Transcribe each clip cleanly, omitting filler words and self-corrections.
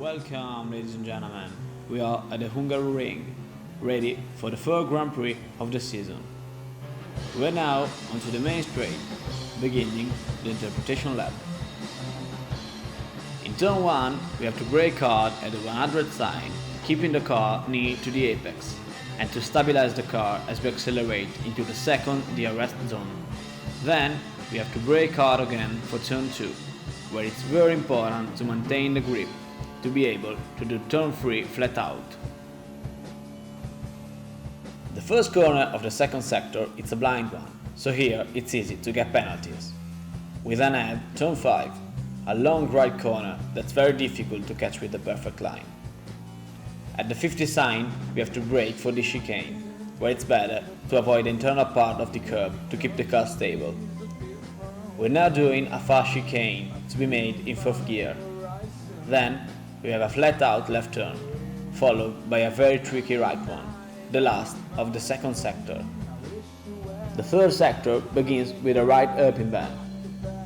Welcome, ladies and gentlemen. We are at the Hungaroring, ready for the third Grand Prix of the season. We are now onto the main straight, beginning the interpretation lap. In turn 1, we have to brake hard at the 100 sign, keeping the car near to the apex, and to stabilize the car as we accelerate into the second DRS zone. Then, we have to brake hard again for turn 2, where it's very important to maintain the grip to be able to do turn 3 flat out. The first corner of the second sector is a blind one, so here it's easy to get penalties. We then have turn 5, a long right corner that's very difficult to catch with the perfect line. At the 50 sign we have to brake for the chicane, where it's better to avoid the internal part of the curb to keep the car stable. We're now doing a fast chicane to be made in 4th gear. Then we have a flat out left turn, followed by a very tricky right one, the last of the second sector. The third sector begins with a right hairpin bend,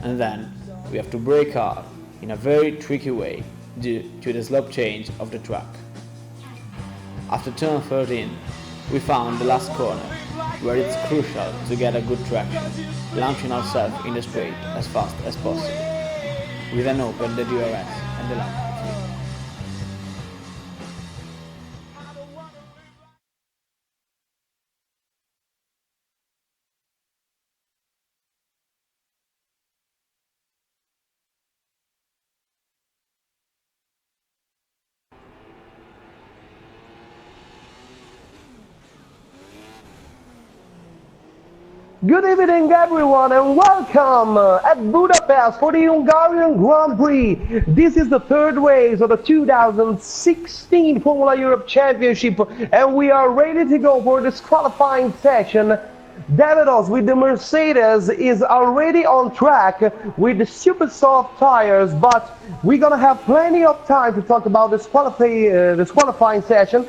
and then we have to brake hard in a very tricky way due to the slope change of the track. After turn 13, we found the last corner, where it's crucial to get a good traction, launching ourselves in the straight as fast as possible. We then open the DRS and the lap. Good evening everyone and welcome at Budapest for the Hungarian Grand Prix. This is the third race of the 2016 Formula Europe Championship and we are ready to go for this qualifying session. Davidos with the Mercedes is already on track with the super soft tires, but we're gonna have plenty of time to talk about this qualifying session.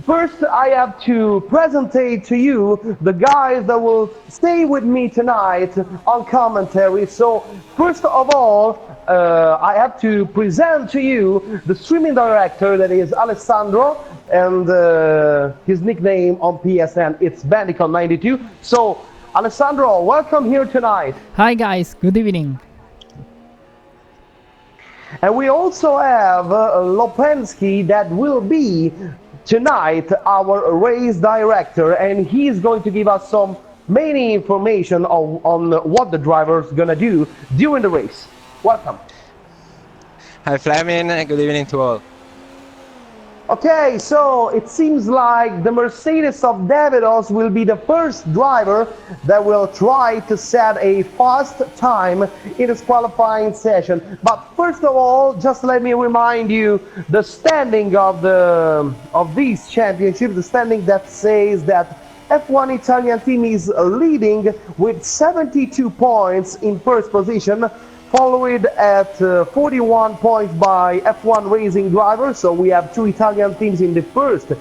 First, I have to present to you the guys that will stay with me tonight on commentary. So, first of all, I have to present to you the streaming director, that is Alessandro, and his nickname on PSN, it's Bandicon92. So, Alessandro, welcome here tonight. Hi guys, good evening. And we also have Lopensky, that will be tonight our race director, and he's going to give us some main information on what the driver's gonna do during the race. Welcome. Hi Fleming, good evening to all. Okay, so it seems like the Mercedes of Davidos will be the first driver that will try to set a fast time in this qualifying session. But first of all, just let me remind you the standing of these championships, the standing that says that F1 Italian team is leading with 72 points in first position, followed at 41 points by F1 Racing Driver. So we have two Italian teams in the first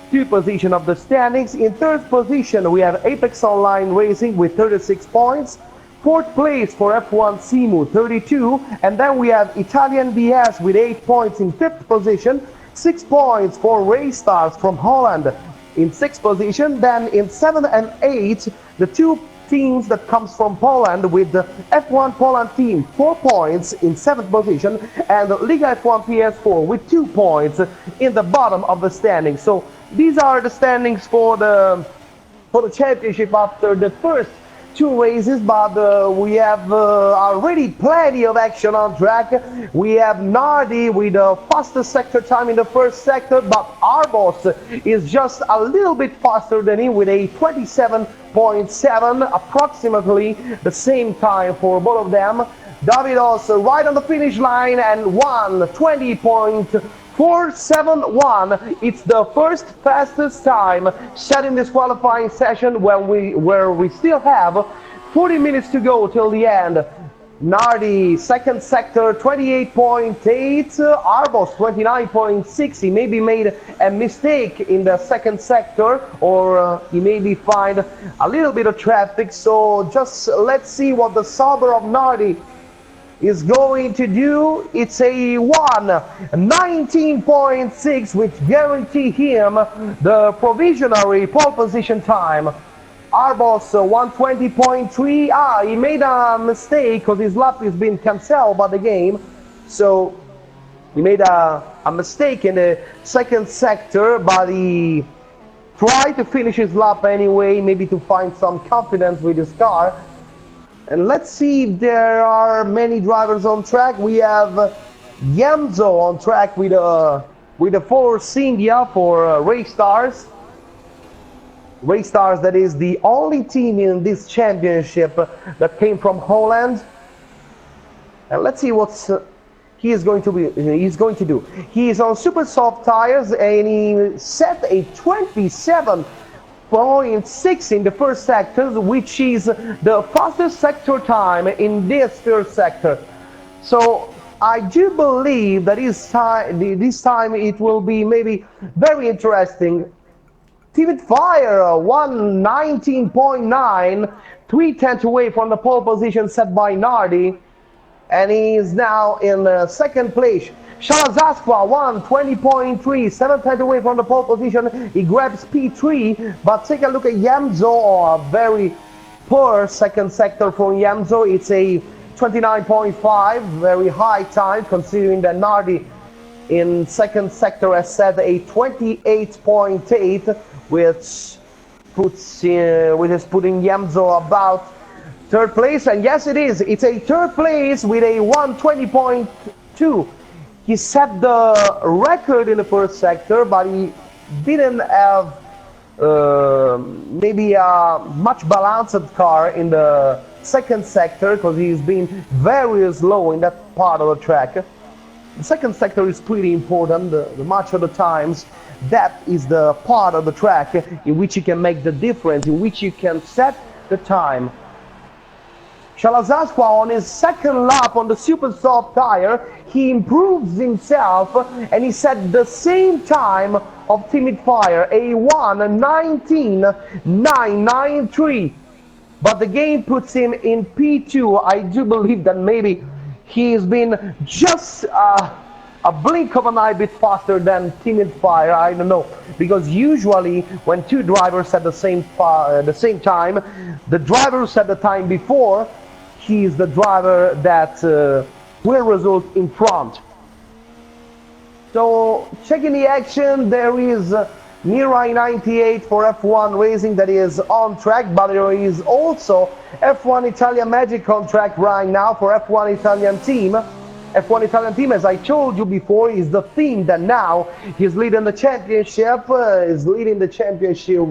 two positions of the standings. In third position we have Apex Online Racing with 36 points. Fourth place for F1 Simu, 32. And then we have Italian DS with 8 points in fifth position. 6 points for Race Stars from Holland in sixth position. Then in 7 and 8, the two teams that comes from Poland, with the F1 Poland team 4 points in 7th position, and Liga F1 PS4 with 2 points in the bottom of the standings. So these are the standings for the championship after the first two races, but we have already plenty of action on track. We have Nardi with the fastest sector time in the first sector, but Arbos is just a little bit faster than him with a 27.7, approximately the same time for both of them. Davidos right on the finish line and 1:20.471. It's the first fastest time set in this qualifying session where we still have 40 minutes to go till the end. Nardi, second sector, 28.8, Arbos 29.6. He maybe made a mistake in the second sector, or he maybe find a little bit of traffic. So just let's see what the Sauber of Nardi is going to do. It's a 1:19.6, which guarantee him the provisionary pole position time. Our boss 1:20.3. He made a mistake because his lap has been cancelled by the game, so he made a mistake in the second sector, but he tried to finish his lap anyway, maybe to find some confidence with his car. And let's see if there are many drivers on track. We have Yamzo on track with a Force India for Race Stars. Race Stars, that is the only team in this championship that came from Holland. And let's see what he is going to do. He is on super soft tires and he set a 27.6 in the first sector, which is the fastest sector time in this third sector. So I do believe that this time it will be maybe very interesting. Timid Fire 1:19.9, 3/10 away from the pole position set by Nardi, and he is now in second place. Shalazaskwa 1:20.3, 7/10 away from the pole position. He grabs P3, but take a look at Yamzo, a very poor second sector from Yamzo. It's a 29.5, very high time considering that Nardi in second sector has set a 28.8, which is putting Yamzo about third place. And yes, it is. It's a third place with a 1:20.2. He set the record in the first sector, but he didn't have maybe a much balanced car in the second sector because he's been very slow in that part of the track. The second sector is pretty important. The much of the times, that is the part of the track in which you can make the difference, in which you can set the time. Shalazaskwa on his second lap on the super soft tire, he improves himself and he set the same time of Timid Fire, a 1:19.993. But the game puts him in P2. I do believe that maybe he's been just a blink of an eye bit faster than Timid Fire. I don't know, because usually when two drivers at the same time, the driver who set the time before, he's the driver that will result in front. So checking the action, there is Mirai 98 for F1 Racing that is on track, but there is also F1 Italian Magic on track right now for F1 Italian team. F1 Italian team, as I told you before, is the team that now is leading the championship,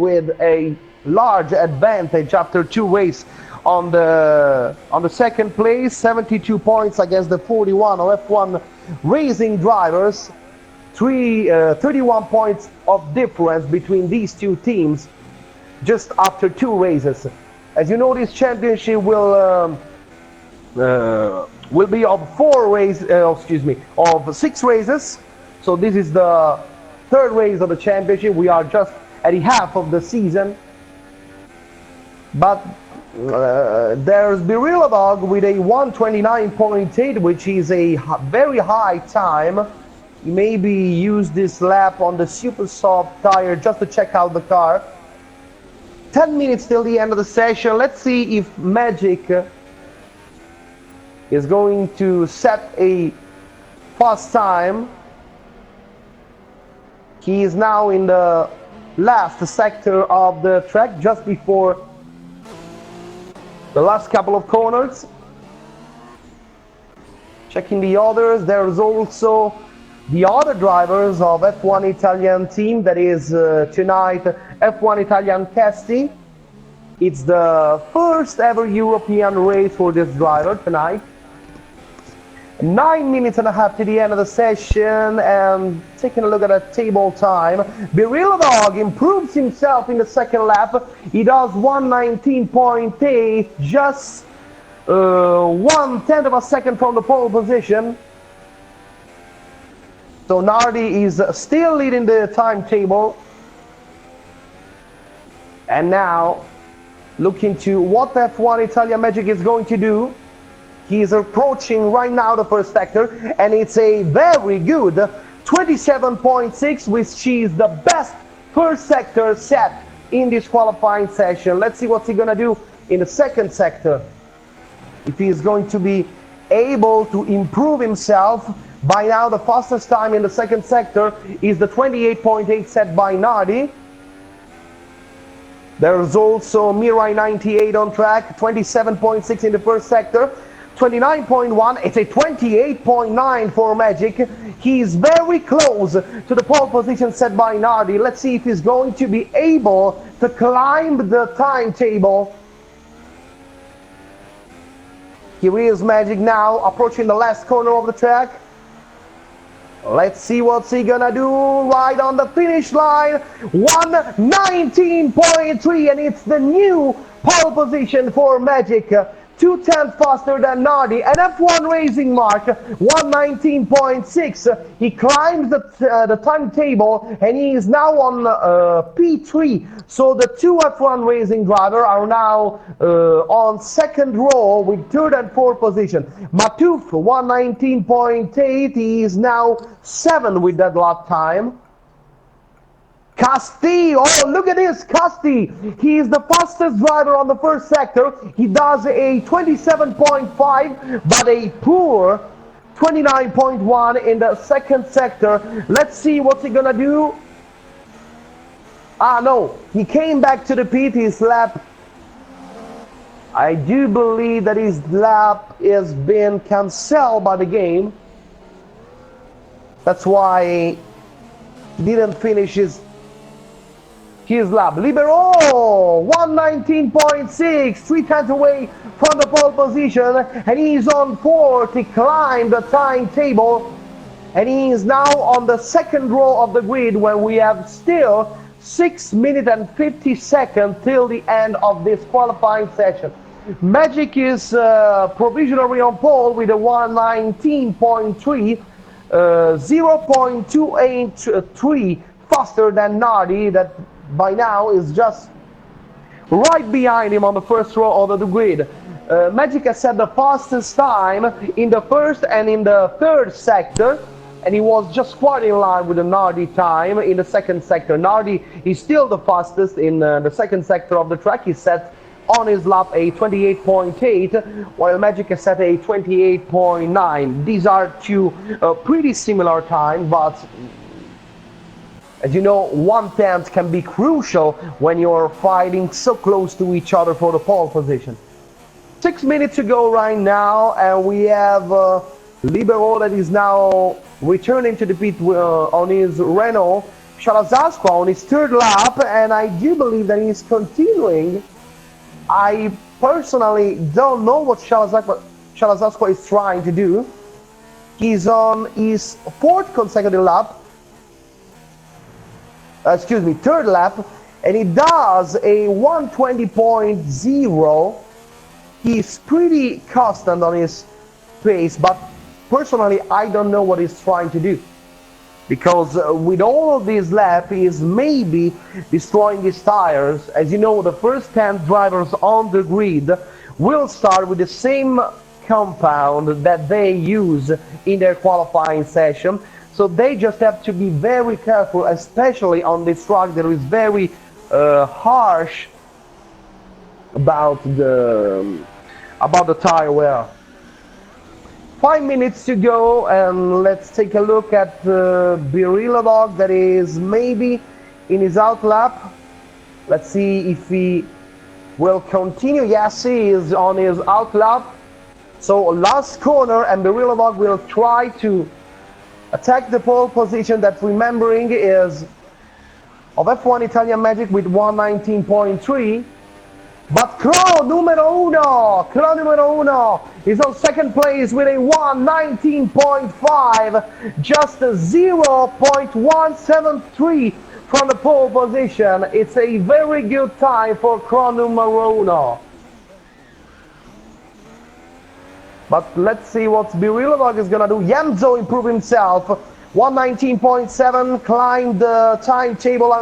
with a large advantage after two races on the second place, 72 points against the 41 of F1 Racing drivers. 31 points of difference between these two teams just after two races. As you know, this championship will be of of 6 races. So this is the third race of the championship. We are just at the half of the season. But there's Birilla Dog with a 1:29.8, which is a very high time. Maybe use this lap on the super soft tire just to check out the car. 10 minutes till the end of the session. Let's see if Magic is going to set a fast time. He is now in the last sector of the track, just before the last couple of corners. Checking the others, there's also the other drivers of F1 Italian team, that is tonight F1 Italian Casti. It's the first ever European race for this driver tonight. 9 minutes and a half to the end of the session, and taking a look at the table time, Birilla Dog improves himself in the second lap. He does 1:19.8, just 1/10 of a second from the pole position. So Nardi is still leading the timetable. And now, looking to what F1 Italian Magic is going to do. He is approaching right now the first sector, and it's a very good 27.6, which is the best first sector set in this qualifying session. Let's see what's he gonna do in the second sector. If he is going to be able to improve himself. By now the fastest time in the second sector is the 28.8 set by Nardi. There's also Mirai 98 on track, 27.6 in the first sector, 29.1, it's a 28.9 for Magic. He's very close to the pole position set by Nardi. Let's see if he's going to be able to climb the timetable. Here is Magic now, approaching the last corner of the track. Let's see what's he gonna do right on the finish line. 1:19.3, and it's the new pole position for Magic. 2/10 faster than Nardi, an F1 racing mark, 1:19.6. He climbs the timetable, and he is now on P3. So the two F1 racing drivers are now on second row with third and fourth position. Matouf 1:19.8. He is now 7 with that lap time. Casti, oh look at this, Casti, he is the fastest driver on the first sector. He does a 27.5, but a poor 29.1 in the second sector. Let's see what's he gonna do. Ah no, he came back to the pit, his lap. I do believe that his lap is being cancelled by the game. That's why he didn't finish his lap. Libero 1:19.6, 3/10 away from the pole position, and he's on fourth. He climbed the timetable, and he is now on the second row of the grid when we have still 6 minutes and 50 seconds till the end of this qualifying session. Magic is provisionally on pole with a 1:19.3, 0.283 faster than Nardi, that by now is just right behind him on the first row of the grid. Magic has set the fastest time in the first and in the third sector, and he was just quite in line with the Nardi time in the second sector. Nardi is still the fastest in the second sector of the track. He set on his lap a 28.8, while Magic has set a 28.9. These are two pretty similar times, but as you know, 1/10 can be crucial when you're fighting so close to each other for the pole position. 6 minutes to go right now, and we have Libero that is now returning to the pit on his Renault. Shalazaskwa on his third lap, and I do believe that he's continuing. I personally don't know what Shalazaskwa is trying to do. He's on his fourth consecutive lap. Third lap, and he does a 1:20.0. He's pretty constant on his pace, but personally I don't know what he's trying to do, because with all of these laps he's maybe destroying his tires. As you know, the first 10 drivers on the grid will start with the same compound that they use in their qualifying session. So they just have to be very careful, especially on this track that is very harsh about the tire wear. 5 minutes to go, and let's take a look at Birilla Dog that is maybe in his out lap. Let's see if he will continue. Yes, he is on his out lap. So last corner, and Birilla Dog will try to attack the pole position that, remembering, is of F1 Italian Magic with 1:19.3. But Cro numero uno is on second place with a 1:19.5, just 0.173 from the pole position. It's a very good time for Cro numero uno. But let's see what Birilla Dog is gonna do. Yemzo improved himself. 1:19.7, climbed the timetable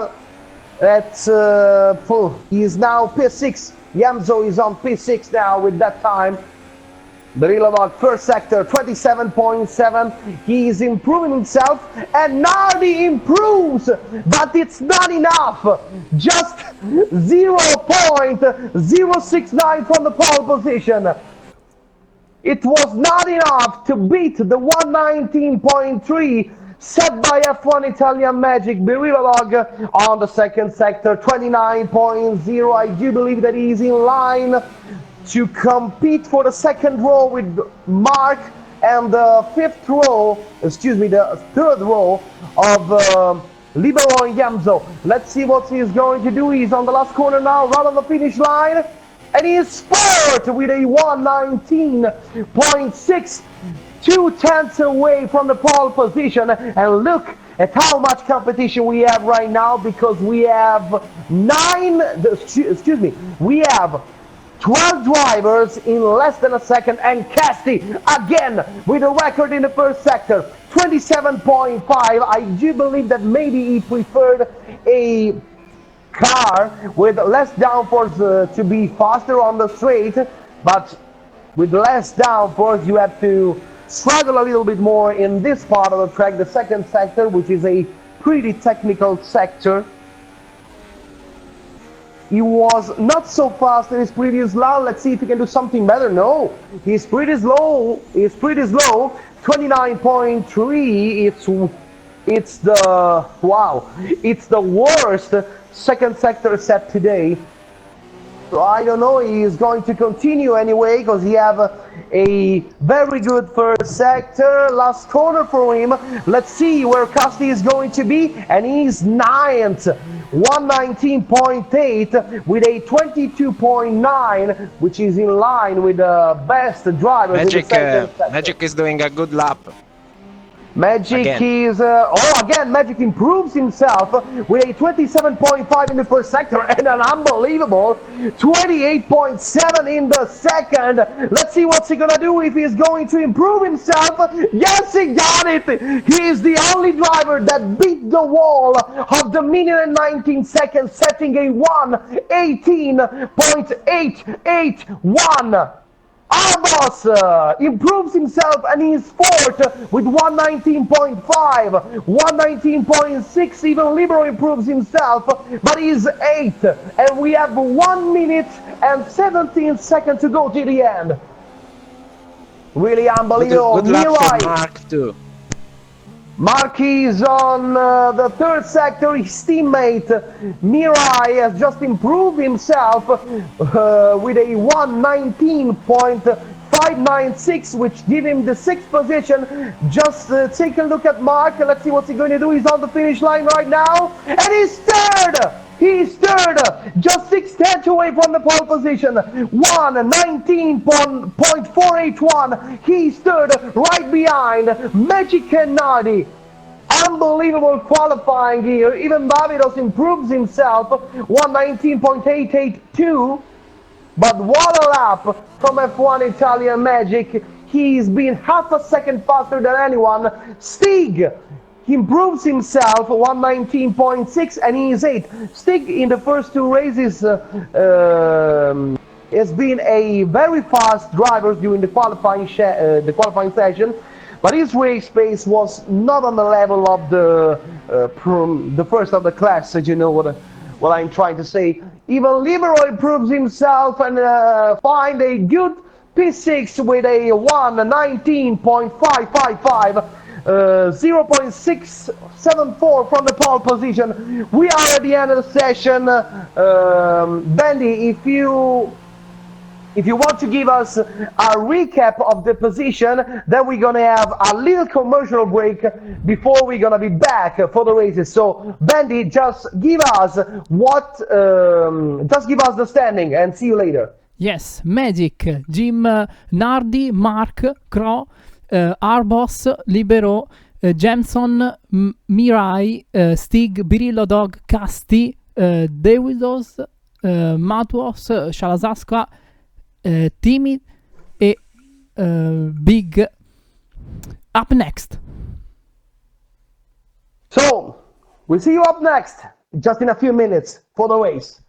at he is now P6. Yemzo is on P6 now with that time. Berilovog, first sector, 27.7. He's improving himself, and Nardi improves, but it's not enough. Just 0.069 from the pole position. It was not enough to beat the 119.3 set by F1 Italian Magic Berilovog on the second sector, 29.0. I do believe that he's in line to compete for the second row with Mark and the the third row of Libero and Yamzo. Let's see what he's going to do. He's on the last corner now, right on the finish line, and he is fourth with a 119.6, 2/10 away from the pole position. And look at how much competition we have right now, because we have 12 drivers in less than a second, and Casti again with a record in the first sector, 27.5. I do believe that maybe he preferred a car with less downforce to be faster on the straight, but with less downforce you have to struggle a little bit more in this part of the track, the second sector, which is a pretty technical sector. He was not so fast in his previous lap. Let's see if he can do something better. No, he's pretty slow. 29.3. It's the worst second sector set today. So I don't know, he is going to continue anyway, because he have a very good first sector. Last corner for him. Let's see where Casti is going to be, and he's ninth, 119.8 with a 22.9, which is in line with the best drivers in the second sector. Magic is doing a good lap. Magic Magic improves himself with a 27.5 in the first sector and an unbelievable 28.7 in the second. Let's see what's he gonna do, if he's going to improve himself. Yes, he got it! He is the only driver that beat the wall of the minute and 19 seconds, setting a 1:18.881. Arbos improves himself, and he's fourth with 119.5, 119.6. Even Libero improves himself, but he's eighth, and we have 1 minute and 17 seconds to go to the end. Really unbelievable. Good luck for Mark too. Mark is on the third sector. His teammate Mirai has just improved himself with a 119.596, which give him the sixth position. Just take a look at Mark. Let's see what's he going to do. He's on the finish line right now, and he's third. He's third, just 6/10 away from the pole position. 119.481. He's third, right behind Magic and Nardi. Unbelievable qualifying here. Even Davidos improves himself, 119.882. But what a lap from F1 Italian Magic. He's been half a second faster than anyone. Stig, he improves himself, 119.6, and he is 8th. Stig in the first two races has been a very fast driver during the qualifying session, but his race pace was not on the level of the first of the class. You know what I'm trying to say. Even Libero improves himself and find a good P6 with a 119.555. 0.674 from the pole position. We are at the end of the session. Bendy, if you want to give us a recap of the position, then we're gonna have a little commercial break before we're gonna be back for the races. So Bendy, just give us the standing, and see you later. Yes, Magic, Jim, Nardi, Mark, Crow, Arbos, Libero, Jameson, Mirai, Stig, Berilovog, Casti, Davidos, Matuos, Shalazaska, Timmy e Big. Up next. So, we'll see you up next, just in a few minutes, for the race.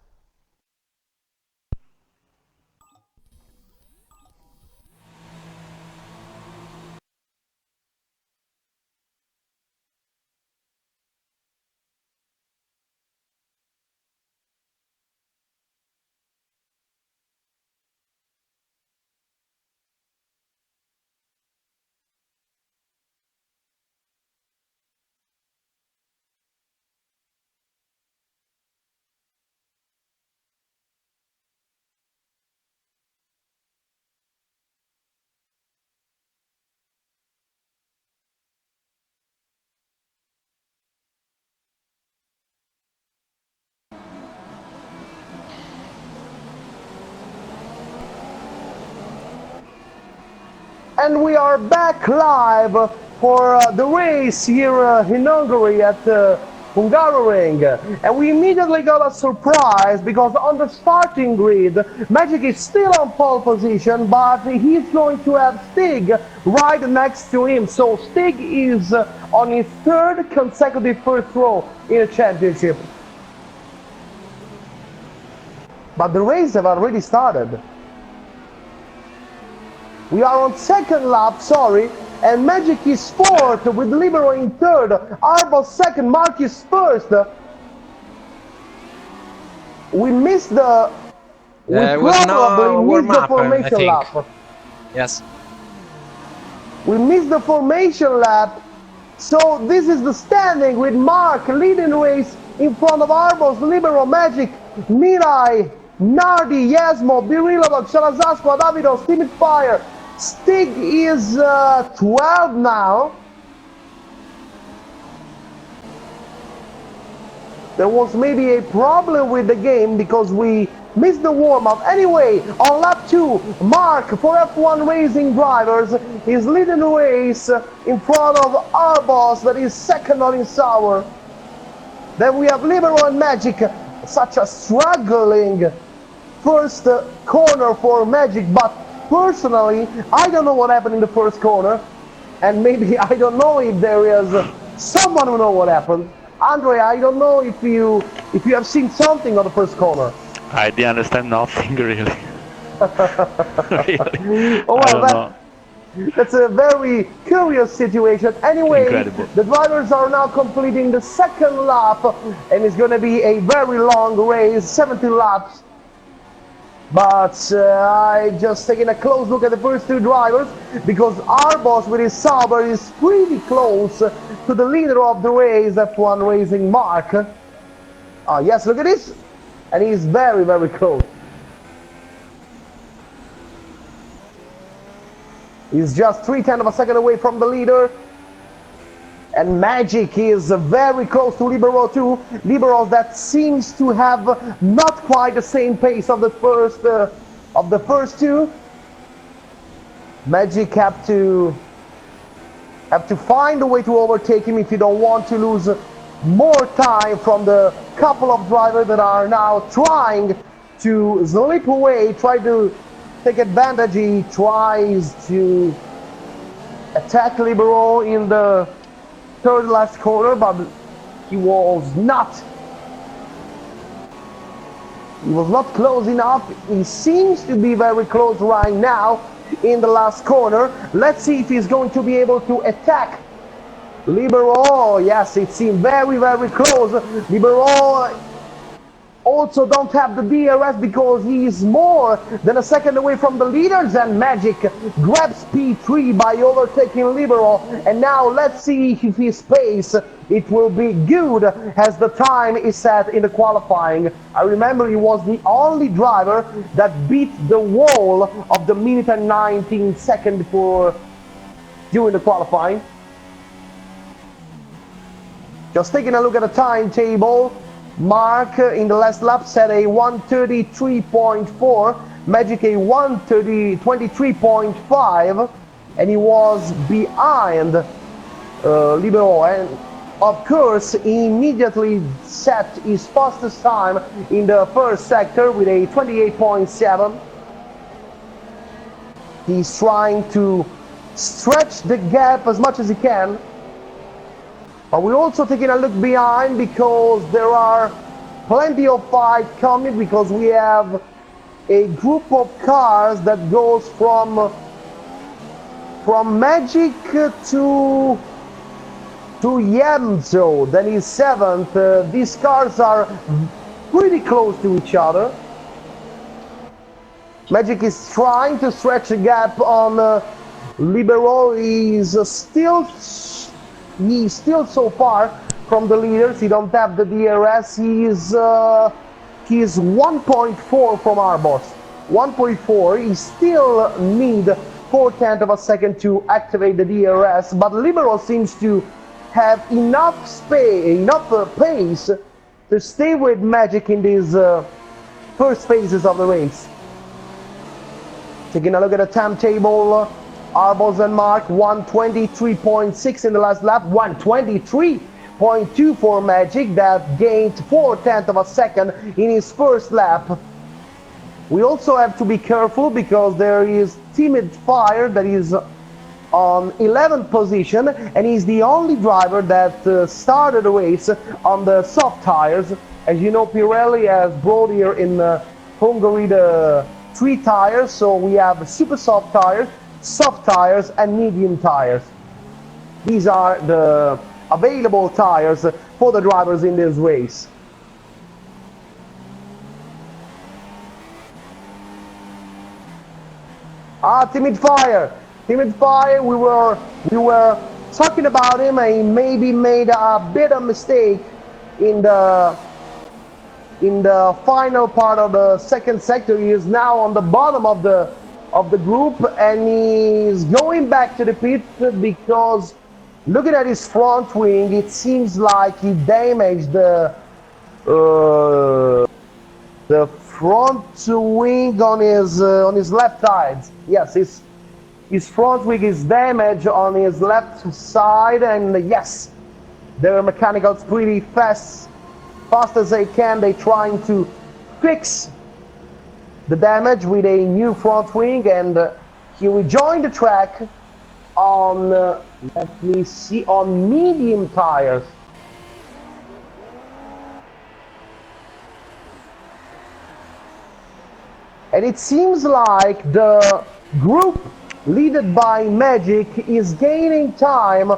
And we are back live for the race here in Hungary at Hungaroring. And we immediately got a surprise because on the starting grid, Magic is still on pole position, but he's going to have Stig right next to him. So Stig is on his third consecutive first row in a championship. But the race have already started. We are on second lap, sorry, and Magic is fourth with Libero in third, Arbos second, Mark is first. We missed the... we probably missed the formation lap. Yes. We missed the formation lap. So this is the standing with Mark leading race in front of Arbos, Libero, Magic, Mirai, Nardi, Yasmo, Birilov, Shalazaskwa, Davidos, Timid Fire. Stig is 12 now. There was maybe a problem with the game because we missed the warm-up. Anyway, on lap 2, Mark for F1 Racing Drivers is leading the race in front of Arbos that is second on his hour. Then we have Libero and Magic, such a struggling first corner for Magic, but personally, I don't know what happened in the first corner, and maybe I don't know if there is someone who knows what happened. Andre, I don't know if you have seen something on the first corner. I didn't understand nothing really. Really. Oh, well, that's a very curious situation. Anyway, Incredible. The drivers are now completing the second lap, and it's going to be a very long race, 70 laps. But I just taking a close look at the first two drivers because Arbos with his Sauber is pretty close to the leader of the race, F1 Racing Mark. Yes, look at this, and he's very, very close. He's just 0.3 of a second away from the leader. And Magic is very close to Libero too. Libero that seems to have not quite the same pace of the first two. Magic have to find a way to overtake him if you don't want to lose more time from the couple of drivers that are now trying to slip away, try to take advantage. He tries to attack Libero in the third last corner, but he was not close enough. He seems to be very close right now in the last corner. Let's see if he's going to be able to attack Libero. Yes, it seemed very, very close. Libero also don't have the DRS because he is more than a second away from the leaders, and Magic grabs P3 by overtaking Libero. And now let's see if his pace it will be good as the time is set in the qualifying. I remember he was the only driver that beat the wall of the minute and 19 second during the qualifying. Just taking a look at the timetable. Mark in the last lap set a 1:33.4, Magic a 1:23.5, and he was behind Libero, and of course he immediately set his fastest time in the first sector with a 28.7. He's trying to stretch the gap as much as he can. But we're also taking a look behind because there are plenty of fight coming, because we have a group of cars that goes from Magic to Yemzo, then he's 7th. These cars are pretty close to each other. Magic is trying to stretch a gap on Libero. He's still so far from the leaders. He don't have the DRS. He's 1.4 from Arbos. 1.4. He still need 0.4 of a second to activate the DRS, but Libero seems to have enough space, enough pace to stay with Magic in these first phases of the race. Taking a look at the timetable, Arbos and Mark 123.6 in the last lap, 123.2 for Magic, that gained 4/10 of a second in his first lap. We also have to be careful because there is Timid Fire that is on 11th position, and he's the only driver that started the race on the soft tires. As you know, Pirelli has brought here in Hungary the 3 tires, so we have super soft tires and medium tires. These are the available tires for the drivers in this race. Timid Fire, we were talking about him, and he maybe made a bit of mistake in the final part of the second sector. He is now on the bottom of the group, and he's going back to the pit because looking at his front wing, it seems like he damaged the front wing on his left side. Yes, his front wing is damaged on his left side, and yes, their mechanicals pretty fast as they can. They're trying to fix the damage with a new front wing, and he rejoined the track on let me see, on medium tires. And it seems like the group led by Magic is gaining time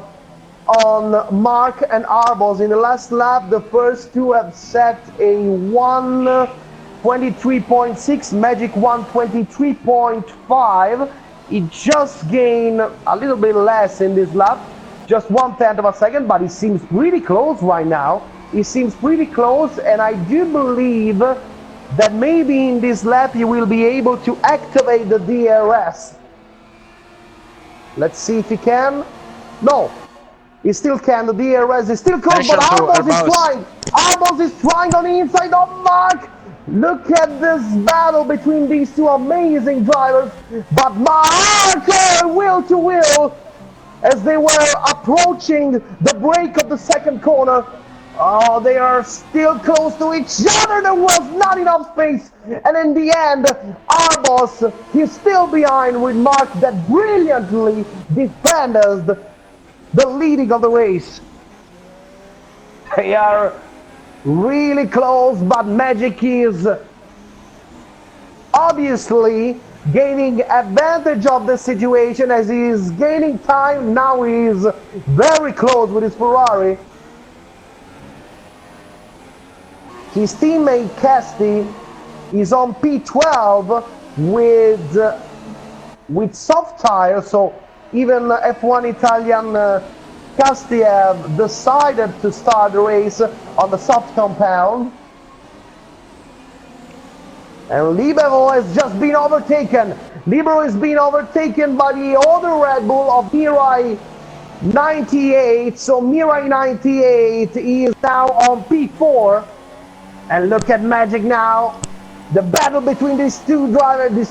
on Mark and Arbos. In the last lap, the first two have set a 123.6, Magic 123.5. He just gained a little bit less in this lap, just 1/10 of a second, but he seems pretty close right now. He seems pretty close, and I do believe that maybe in this lap he will be able to activate the DRS. Let's see if he can. No, he still can. The DRS is still close, but Arbos is trying. Arbos is trying on the inside of Mark. Look at this battle between these two amazing drivers, but Mark will to will as they were approaching the break of the second corner. Oh, they are still close to each other. There was not enough space, and in the end, Arbos is still behind with Mark that brilliantly defended the leading of the race. They are really close, but Magic is obviously gaining advantage of the situation as he is gaining time. Now he is very close with his Ferrari. His teammate Casti is on P12 with soft tires, so even F1 Italian Casti have decided to start the race on the soft compound. And Libero has just been overtaken. Libero is being overtaken by the other Red Bull of Mirai 98. So Mirai 98 is now on P4. And look at Magic now. The battle between these three drivers is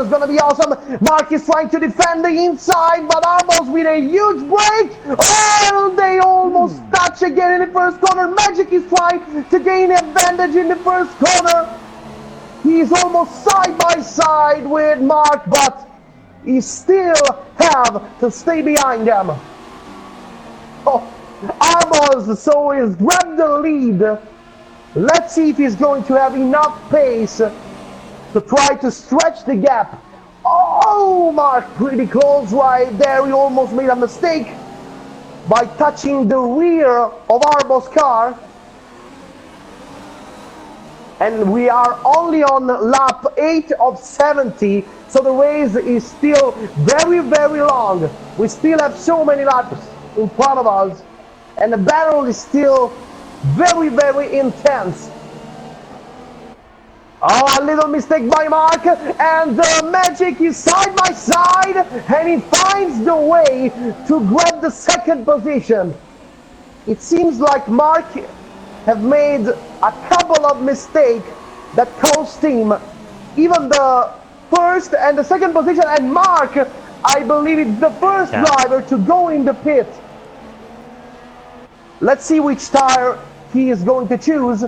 going to be awesome. Mark is trying to defend the inside, but Arbos with a huge break. Oh, they almost touch again in the first corner. Magic is trying to gain advantage in the first corner. He's almost side by side with Mark, but he still have to stay behind them. Oh, Arbos, so he's grabbed the lead. Let's see if he's going to have enough pace to try to stretch the gap. Oh, Mark, pretty close right there. He almost made a mistake by touching the rear of Arbos' car. And we are only on lap 8 of 70, so the race is still very, very long. We still have so many laps in front of us, and the battle is still very, very intense. Oh, a little mistake by Mark, and Magic is side by side, and he finds the way to grab the second position. It seems like Mark have made a couple of mistakes that cost him even the first and the second position, and Mark I believe it's the first driver to go in the pit. Let's see which tire he is going to choose.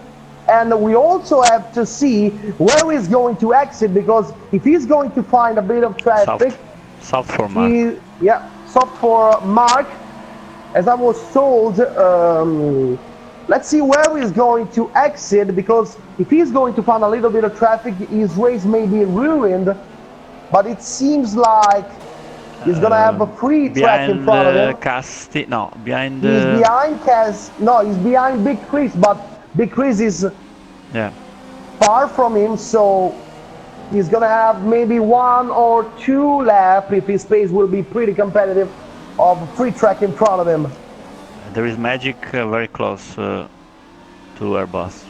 And we also have to see where he's going to exit, because if he's going to find a bit of traffic... Soft for Mark. Soft for Mark. As I was told, let's see where he's going to exit, because if he's going to find a little bit of traffic, his race may be ruined. But it seems like he's gonna have a free track in front of him. Casti, no, behind. He's behind he's behind Big Chris, but Big Chris is far from him, so he's gonna have maybe 1 or 2 laps if his pace will be pretty competitive of a free track in front of him. There is Magic very close to our boss.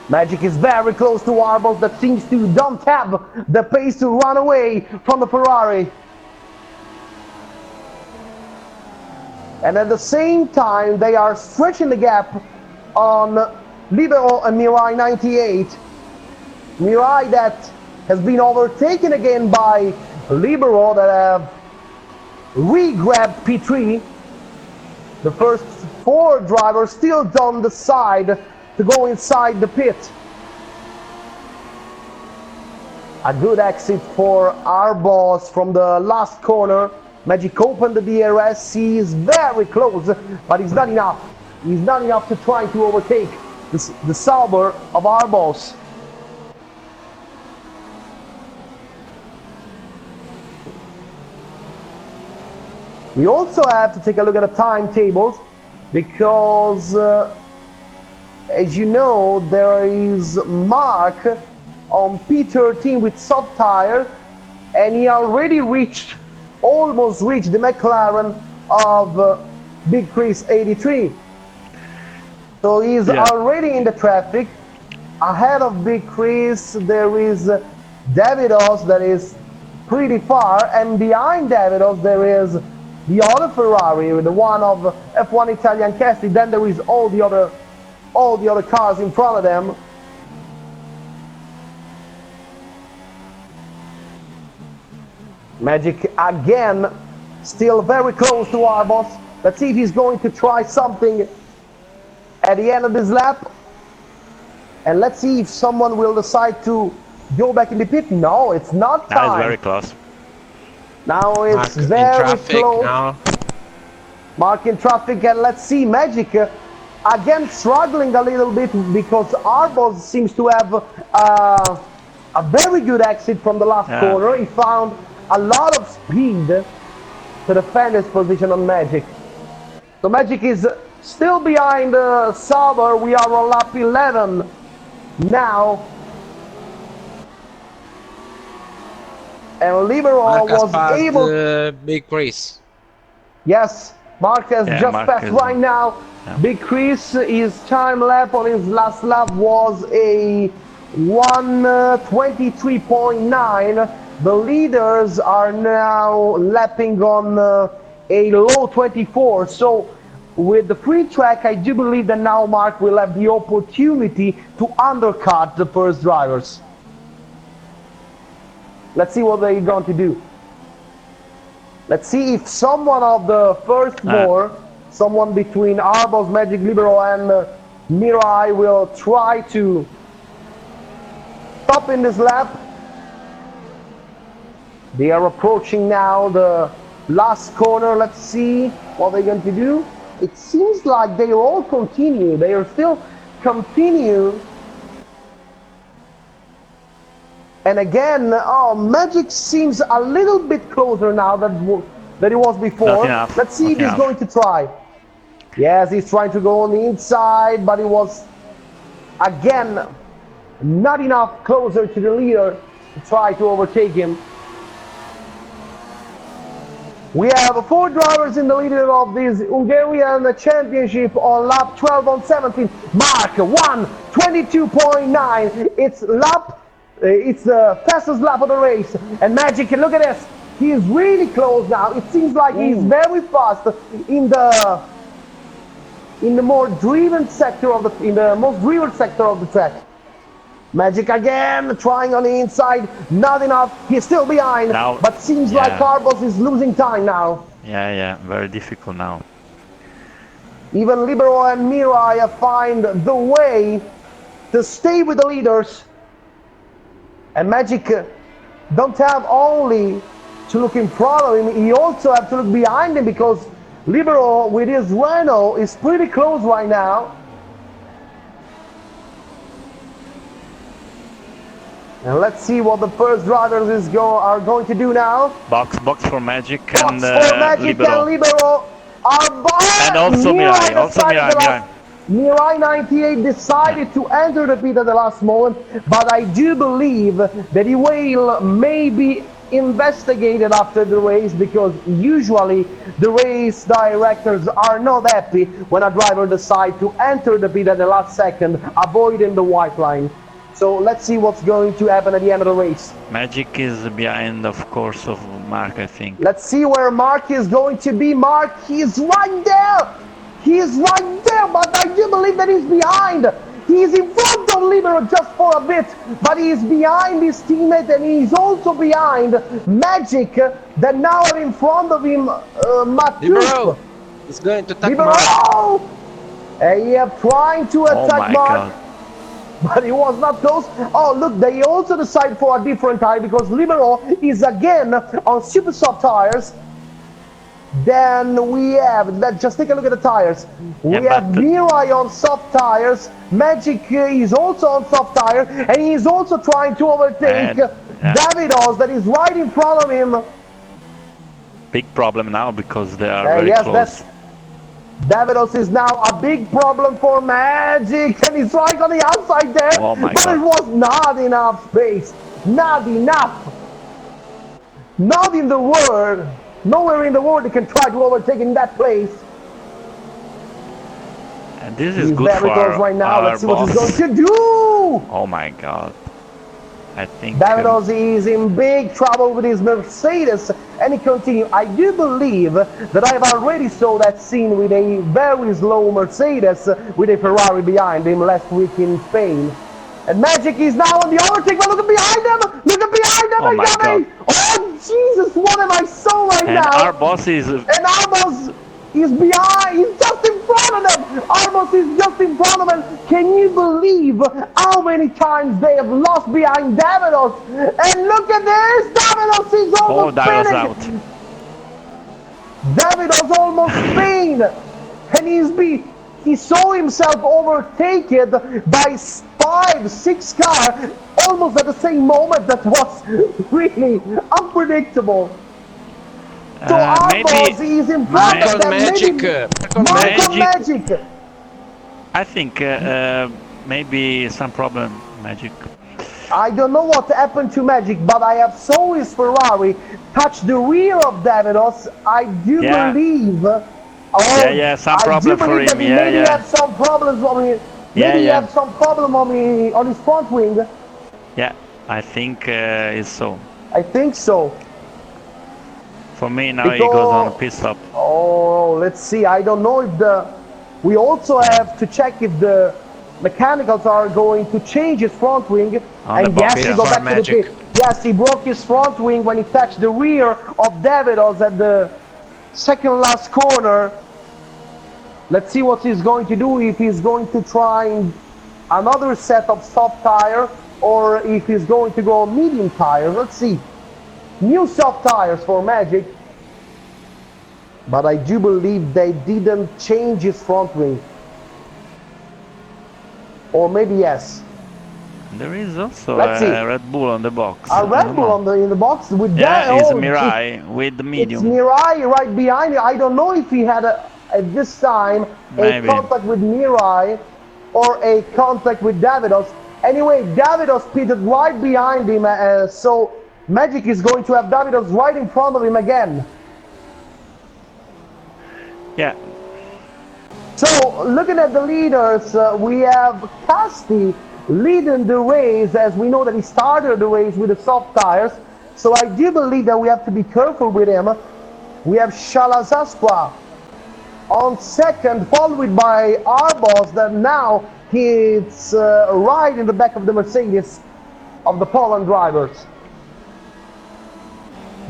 Magic is very close to Arbos, that seems to don't have the pace to run away from the Ferrari. And at the same time, they are stretching the gap on Libero and Mirai 98. Mirai that has been overtaken again by Libero, that have re-grabbed P3. The first 4 drivers still don't decide to go inside the pit. A good exit for our boss from the last corner. Magic opened the DRS, he is very close, but it's not enough. He's not enough to try to overtake the Sauber of our boss. We also have to take a look at the timetables, because as you know, there is Mark on P13 with soft tire, and he already almost reached the McLaren of Big Chris 83. So he's already in the traffic. Ahead of Big Chris, there is Davidos that is pretty far, and behind Davidos there is the other Ferrari, the one of F1 Italian Casti. Then there is all the other cars in front of them. Magic again, still very close to our boss. Let's see if he's going to try something at the end of this lap. And let's see if someone will decide to go back in the pit. No, it's not time. Now it's very close. Now it's very close. Now. Mark in traffic, and let's see Magic again struggling a little bit, because Arbos seems to have a very good exit from the last corner. He found a lot of speed to defend his position on Magic. So Magic is still behind Sauber. We are on lap 11 now. And Libero was able... Big Chris. Yes, Mark has just passed right now. Big Chris, his time lap on his last lap was a 1:23.9. The leaders are now lapping on a low 24. So with the free track, I do believe that now Mark will have the opportunity to undercut the first drivers. Let's see what they're going to do. Let's see if someone of the first 4, someone between Arbos, Magic, Libero and Mirai will try to stop in this lap. They are approaching now the last corner. Let's see what they're going to do. It seems like they all continue. They are still continue. And again, Magic seems a little bit closer now than it was before. Let's see if he's going to try. Yes, he's trying to go on the inside, but it was, again, not enough closer to the leader to try to overtake him. We have 4 drivers in the leader of this Hungarian championship on lap 12 on 17. Mark 1:22.9. It's the fastest lap of the race. And Magic, look at this. He is really close now. It seems like he's very fast in the most driven sector of the track. Magic again, trying on the inside, not enough. He's still behind, Now, but seems yeah. like Arbos is losing time now. Yeah, very difficult now. Even Libero and Mirai find the way to stay with the leaders. And Magic don't have only to look in front of him, he also have to look behind him, because Libero with his Renault is pretty close right now. And let's see what the first drivers are going to do now. Box for Magic Box and for Magic Libero. and Libero are behind. And also Mirai. Mirai 98 decided to enter the pit at the last moment, but I do believe that he will maybe investigated after the race, because usually the race directors are not happy when a driver decides to enter the pit at the last second, avoiding the white line. So let's see what's going to happen at the end of the race. Magic is behind, of course, of Mark, I think. Let's see where Mark is going to be. Mark, he's right there! He's right there, but I do believe that he's behind. He's in front of Libero just for a bit, but he's behind his teammate, and he's also behind Magic, that now are in front of him, Libero is going to attack Mark. Libero! And yeah, trying to attack Mark. God. But he was not close. Oh, look, they also decide for a different tire, because Libero is again on super soft tires. Then we have, let's just take a look at the tires. We have Mirai on soft tires. Magic is also on soft tires, and he's also trying to overtake Davidos, that is right in front of him. Big problem now, because they are very close. Davidos is now a big problem for Magic, and he's right on the outside there. Oh my but God. it was not enough space. Not enough. Not in the world. Nowhere in the world he can try to overtake in that place. And this is He's good for close right now. our Let's see what he's boss. going to do. Oh my God. I think Davidos is in big trouble with his Mercedes, and he continues. I do believe that I've already saw that scene with a very slow Mercedes with a Ferrari behind him last week in Spain. And Magic is now on the overtake, but look at behind him! Look at behind him! Oh my God. Oh Jesus, what am I so right and now? our boss is And Arbos is behind, he's just in front of them! Arbos is just in front of them! Can you believe how many times they have lost behind Davidos? And look at this! Davidos is almost Davidos spinning! out. Davidos almost spinning! And he saw himself overtaken by 5-6 cars almost at the same moment. That was really unpredictable. So Arbos is in front of them. Magic. I think maybe some problem, Magic. I don't know what happened to Magic, but I have saw his Ferrari touch the rear of Davidos. I do believe. Some problem for him. Maybe have some problems on his. Maybe he have some problem on his front wing. Yeah, I think it's so. I think so. For me now he goes on a pit stop. Oh, let's see. I don't know if we also have to check if the mechanicals are going to change his front wing. And yes, he go back to the pit. Yes, he broke his front wing when he touched the rear of Davidos at the second last corner. Let's see what he's going to do, if he's going to try another set of soft tire, or if he's going to go medium tires. Let's see. New soft tires for Magic. But I do believe they didn't change his front wing. Or maybe yes. There is also a Red Bull on the box. A Red Bull in the box with that. It's Mirai with the medium. It's Mirai right behind it. I don't know if he had at this time a contact with Mirai or a contact with Davidos. Anyway, Davidos pitted right behind him, so Magic is going to have Davidos right in front of him again. Yeah. So, looking at the leaders, we have Casti leading the race, as we know that he started the race with the soft tires. So I do believe that we have to be careful with him. We have Shalazaspa on second, followed by Arbos, that now It's right in the back of the Mercedes of the Poland drivers.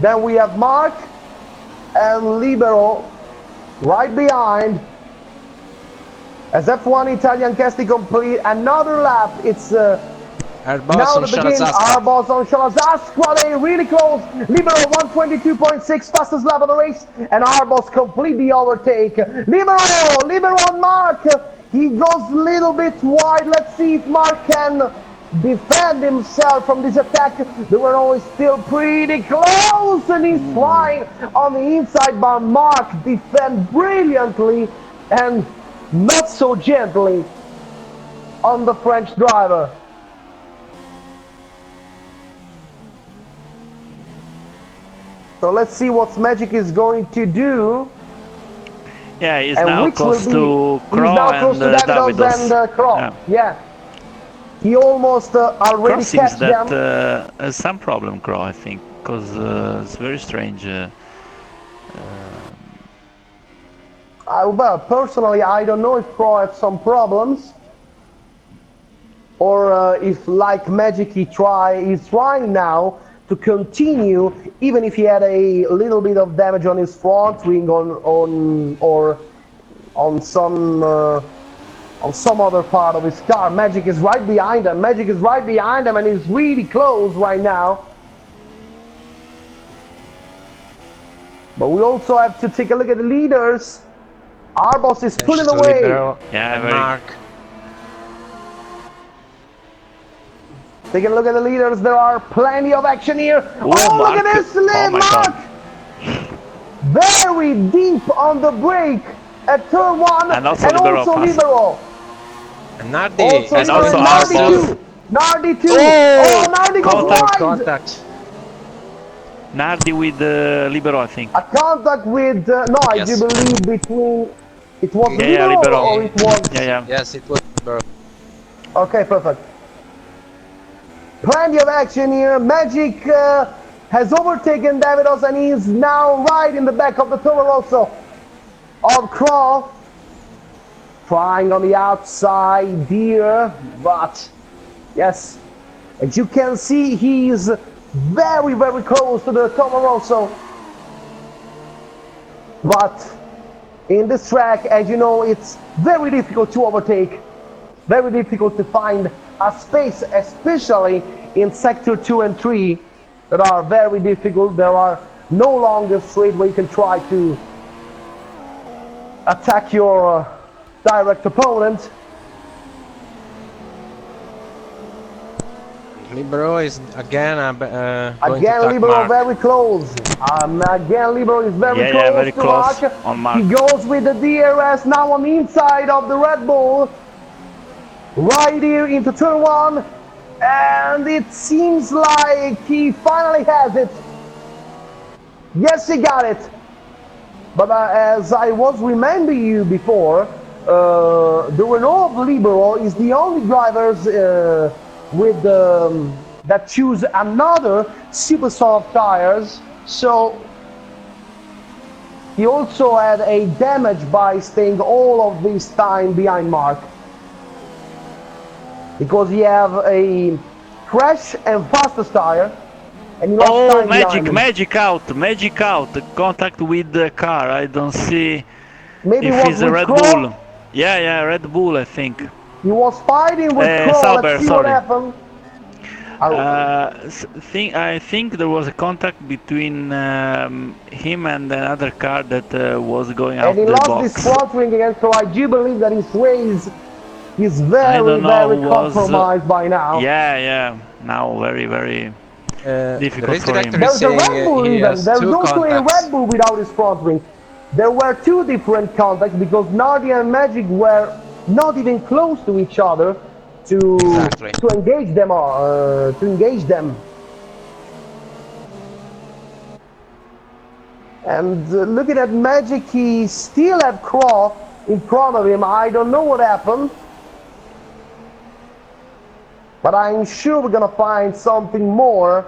Then we have Mark and Libero right behind. As F1 Italian Casti complete another lap. It's Airbus now on to begin. Shalazaska. Arbos on Shalazaska. They really close. Libero 122.6, fastest lap of the race, and Arbos complete the overtake. Libero on Mark. He goes a little bit wide. Let's see if Mark can defend himself from this attack. They were always still pretty close, and he's flying on the inside, but Mark defend brilliantly and not so gently on the French driver. So let's see what Magic is going to do. Yeah, he's And now which close will to be, Crow he's now close and to Davidos and Crow. Yeah. Yeah. He almost already Crow seems catch that them. has some problem, Crow, I think, because it's very strange. Well, personally, I don't know if Crow has some problems, or if, like Magic, he's trying now to continue, even if he had a little bit of damage on his front wing, or on some other part of his car. Magic is right behind him. Magic is right behind him, and he's really close right now. But we also have to take a look at the leaders. Arbos is pulling away. Yeah, very. Mark. Taking a look at the leaders, there are plenty of action here. Oh, Look at Mark. this, Oh my Mark! God. Very deep on the brake at turn 1, And also Libero fast. Libero. And Nardi. Also And Libero also and Nardi Arbos. too. Nardi too. Oh! Oh, Nardi goes Contact, wide. Contact. Nardi with Libero, I think. A contact with, no, I Yes. do believe between, it was Yeah, Libero, Libero. or it was, Yeah. Yes, it was Libero. okay, perfect. Plenty of action here. Magic has overtaken Davidos, and he is now right in the back of the Toro Rosso of Crow. Trying on the outside here, but yes, as you can see, he is very, very close to the Toro Rosso. But in this track, as you know, it's very difficult to overtake, very difficult to find a space, especially in sector 2 and 3, that are very difficult. There are no longer straight where you can try to attack your direct opponent. Libero is again going Again, to attack Libero Mark. very close. Again, Libero is very Yeah, close very to close Mark. on Mark. He goes with the DRS now on the inside of the Red Bull. Right here into turn 1. And it seems like he finally has it. Yes, he got it. But as I was reminding you before, the Renault Libero is the only drivers with that choose another super soft tires. So he also had a damage by staying all of this time behind Mark, because he have a crash and fastest tire, and he lost Oh, time behind him. magic out. Contact with the car. I don't see Maybe if was it's a with Red Crow. Bull. Yeah, Red Bull, I think. He was fighting with Crow. Sauber, Let's see what sorry. happened. I think there was a contact between him and another car that was going out And he the lost box. his front wing again, so I do believe that his race is very, don't know, very was, compromised by now. Yeah. Now very The difficult race for him. director is There's a saying Red Bull he even. has There's two also a contacts. Red Bull without his front wing. There were two different contacts because Nardi and Magic were not even close to each other to Exactly. engage them. And looking at Magic, he still had Crow in front of him. I don't know what happened, but I'm sure we're gonna find something more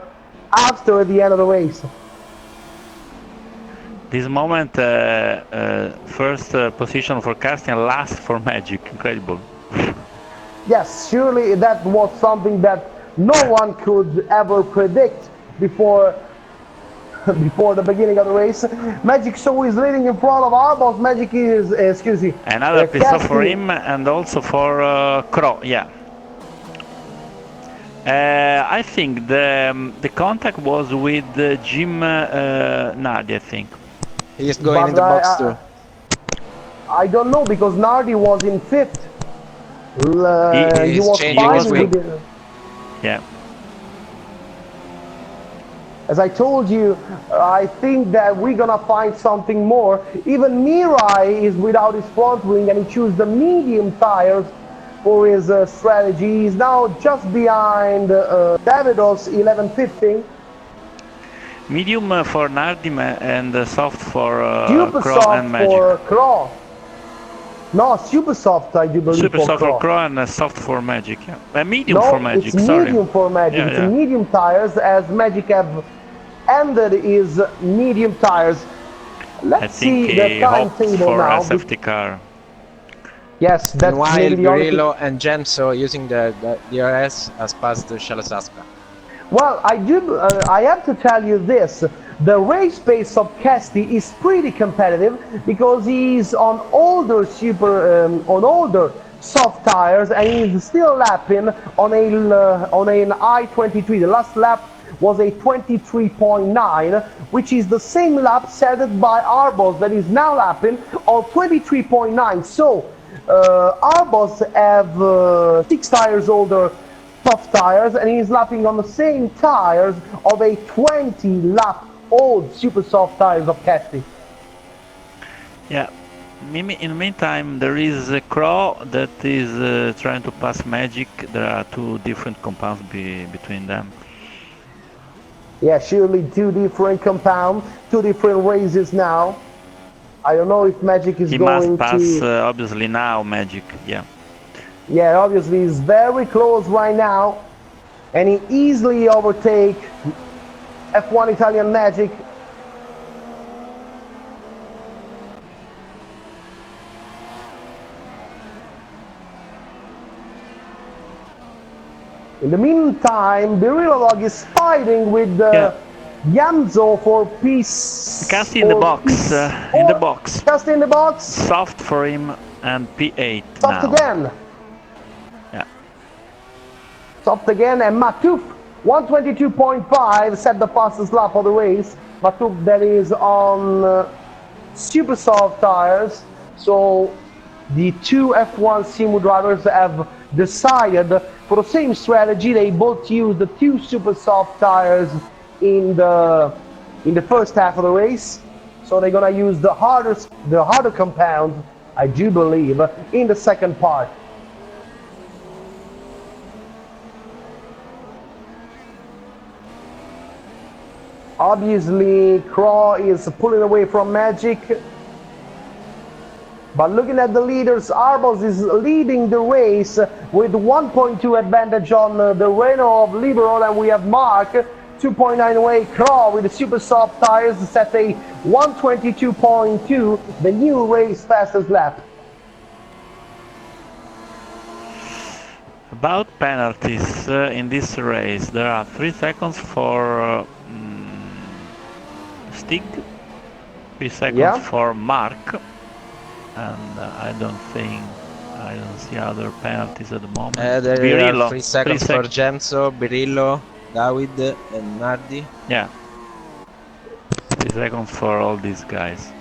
after the end of the race. This moment, first position for casting, last for Magic. Incredible. Yes, surely that was something that no one could ever predict before before the beginning of the race. Magic Show is leading in front of Arbos. Magic is, excuse me, Another pit stop for Casti. him and also for Crow, yeah. I think the contact was with Jim Nardi, I think. He is going But in the box too. I don't know because Nardi was in fifth. He He's was changing his fighting wing. with it. Yeah. As I told you, I think that we're gonna find something more. Even Mirai is without his front wing and he chose the medium tires for his strategy. He's now just behind Davidos 11.15. Medium for Nardi and soft for Super Crow soft and Magic. for Crow. No, super soft, I do believe. Super for soft Crow. for Crow and soft for Magic. Yeah. Medium No, for Magic, it's sorry. medium for Magic. Yeah, It's yeah. a medium tires as Magic have ended his medium tires. I Let's think see the he hoped timetable for now. a safety car. Yes, that's Meanwhile, maybe the only thing. Birillo and Gemso using the DRS has passed to Shalasaska. Well, I have to tell you this. The race pace of Casti is pretty competitive because he's on older soft tires and he's still lapping on an I-23. The last lap was a 23.9, which is the same lap set by Arbos that is now lapping on 23.9. So Arbos have 6 tires older soft tires and he's lapping on the same tires of a 20 lap old super soft tires of Casti. Yeah. In the meantime, there is a Crow that is trying to pass Magic. There are two different compounds between them. Yeah, surely 2 different compounds, 2 different races now. I don't know if Magic is He going must pass, to... obviously, now Magic, yeah. Yeah, obviously he's very close right now and he easily overtake F1 Italian Magic. In the meantime, Birillo is fighting with Yamzo for peace. Casti in the box, in the box. Casti in the box. Soft for him and P8 Soft now. again. Yeah. Soft again and Matouf 122.5 set the fastest lap of the race. Matouf that is on super soft tires. So the 2 F1 Simu drivers have decided for the same strategy. They both use the 2 super soft tires in the first half of the race. So they're gonna use the harder compound, I do believe, in the second part. Obviously, Crow is pulling away from Magic. But looking at the leaders, Arbos is leading the race with 1.2 advantage on the Renault of Libero, and we have Mark 2.9 away. Crow with the super soft tires set a 122.2, the new race fastest lap. About penalties in this race, there are 3 seconds for Stig, 3 seconds for Mark, and I don't see other penalties at the moment. There Birillo, are 3 seconds for Gemso, Birillo, David and Nardi. Yeah, 3 seconds for all these guys.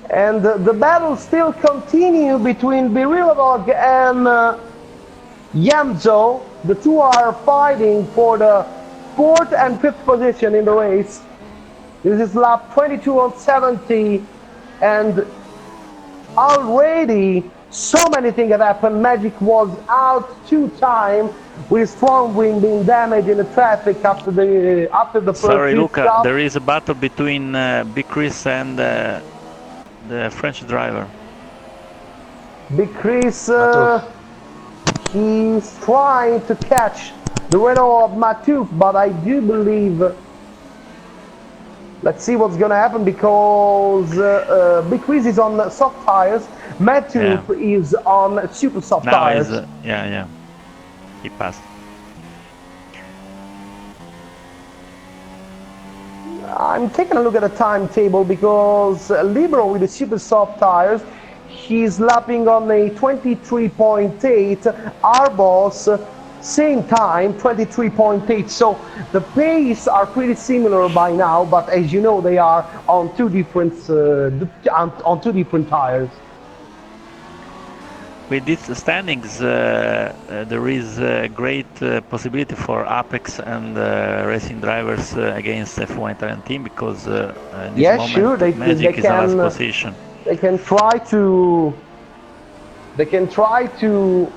And the battle still continues between Birillo and Yamzo. The two are fighting for the 4th and 5th position in the race. This is lap 22 on 70, and already so many things have happened. Magic was out 2 times with his front wing being damaged in the traffic after the first Sorry, pit Luca, stop. there is a battle between Big Chris and the French driver. Big Chris, he's trying to catch the Renault of Matouf, but I do believe... Let's see what's gonna happen because Big Chris is on soft tires Matthew is on super soft Now tires. is yeah. He passed. I'm taking a look at the timetable because Libero with the super soft tires, he's lapping on a 23.8. Arbos, same time, 23.8. So the pace are pretty similar by now, but as you know, they are on two different tires. With these standings, there is a great possibility for Apex and racing drivers against F1 Italian team because in this Yeah, moment sure, Magic is in last position. They can try to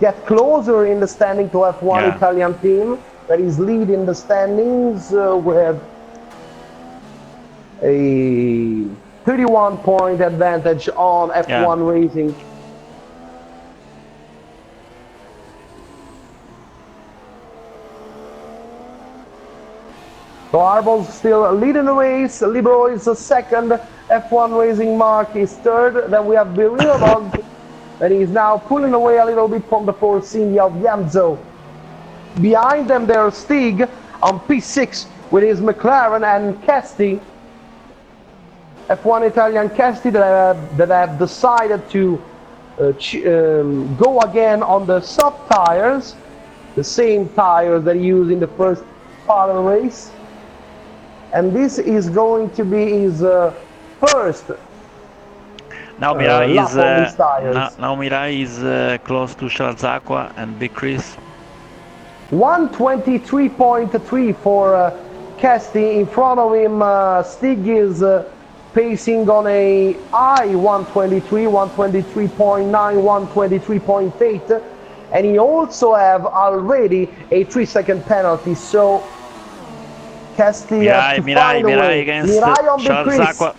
get closer in the standing to F1 Italian team that is leading the standings with a 31-point advantage on F1 Racing. So Arbos still leading the race, Libero is second, F1 Racing Mark is third, then we have Virilog, and he's now pulling away a little bit from the Force India of Yamzo. Behind them there's Stig on P6 with his McLaren and Casti. F1 Italian Casti that have decided to go again on the soft tires, the same tires that he used in the first part of the race. And this is going to be his first Now Mirai lap on these tires. now Mirai is close to Charles Aqua and Big Chris. 123.3 for Casti. In front of him, Stig is pacing on a high 123, 123.9, 123.8, and he also have already a 3-second penalty. So Casti has to find a way. Against Mirai on Big Charles Chris. Aqua.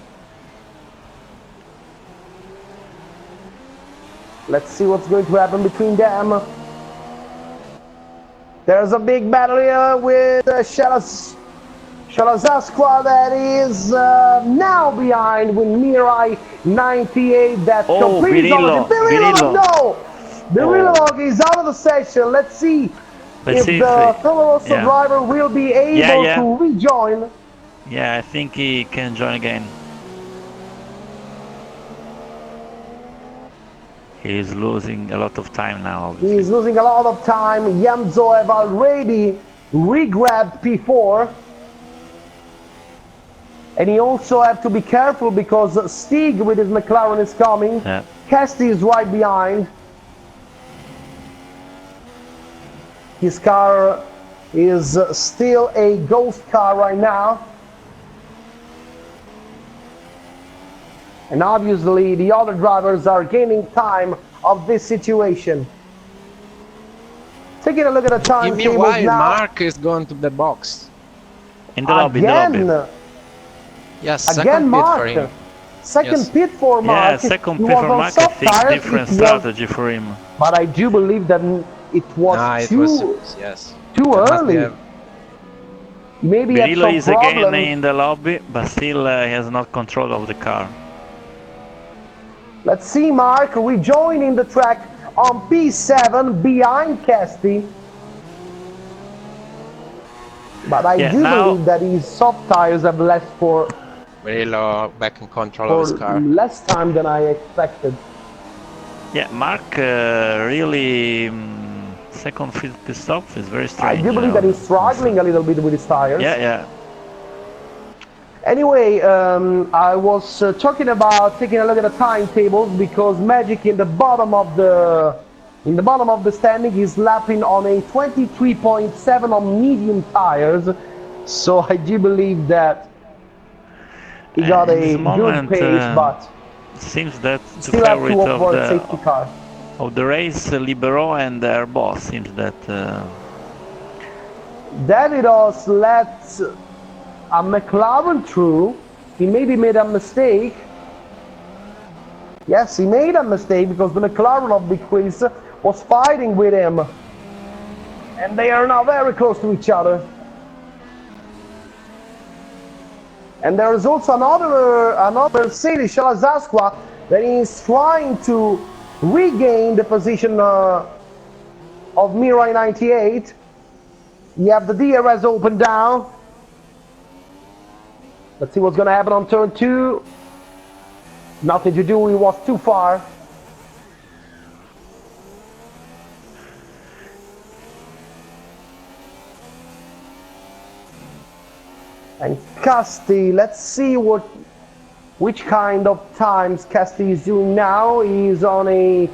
Let's see what's going to happen between them. There's a big battle here with Shalazasqua that is now behind with Mirai 98 that completes on Virilog. No! Virilog is out of the session. Let's see if the Toro Rosso driver will be able to rejoin. Yeah, I think he can join again. He's losing a lot of time now, obviously. He's losing a lot of time. Yamzo have already re-grabbed P4. And he also have to be careful because Stig with his McLaren is coming. Yeah. Casti is right behind. His car is still a ghost car right now. And obviously the other drivers are gaining time of this situation. Taking a look at the time tables Meanwhile, now. Mark is going to the box. In the lobby, in the lobby. Yes, Again, second Mark. pit for him. Second pit for Mark. Yeah, second pit for Mark. I think different strategy for him. But I do believe that it was too early. Maybe Birillo is again problems. in the lobby, but still he has not control of the car. Let's see Mark rejoining the track on P7 behind Casti. But I do believe that his soft tires have less for Birillo back in control of his car. Less time than I expected. Yeah, Mark really second pit stop is very strange. I do believe that he's struggling a little bit with his tires. Yeah. Anyway, I was talking about taking a look at the timetables because Magic in the bottom of the standing is lapping on a 23.7 on medium tires. So I do believe that he got a good pace, but seems that the still have favorite to avoid safety car. Of the race, Libero and Airbus seems that Davidos let a McLaren through. He maybe made a mistake. Yes, he made a mistake because the McLaren of Big Quiz was fighting with him. And they are now very close to each other. And there is also another Mercedes Shalazasqua Then he's trying to regain the position of Mirai 98. You have the DRS open down. Let's see what's going to happen on turn 2. Nothing to do, he was too far. And Casti, let's see which kind of times Casti is doing now. He's on a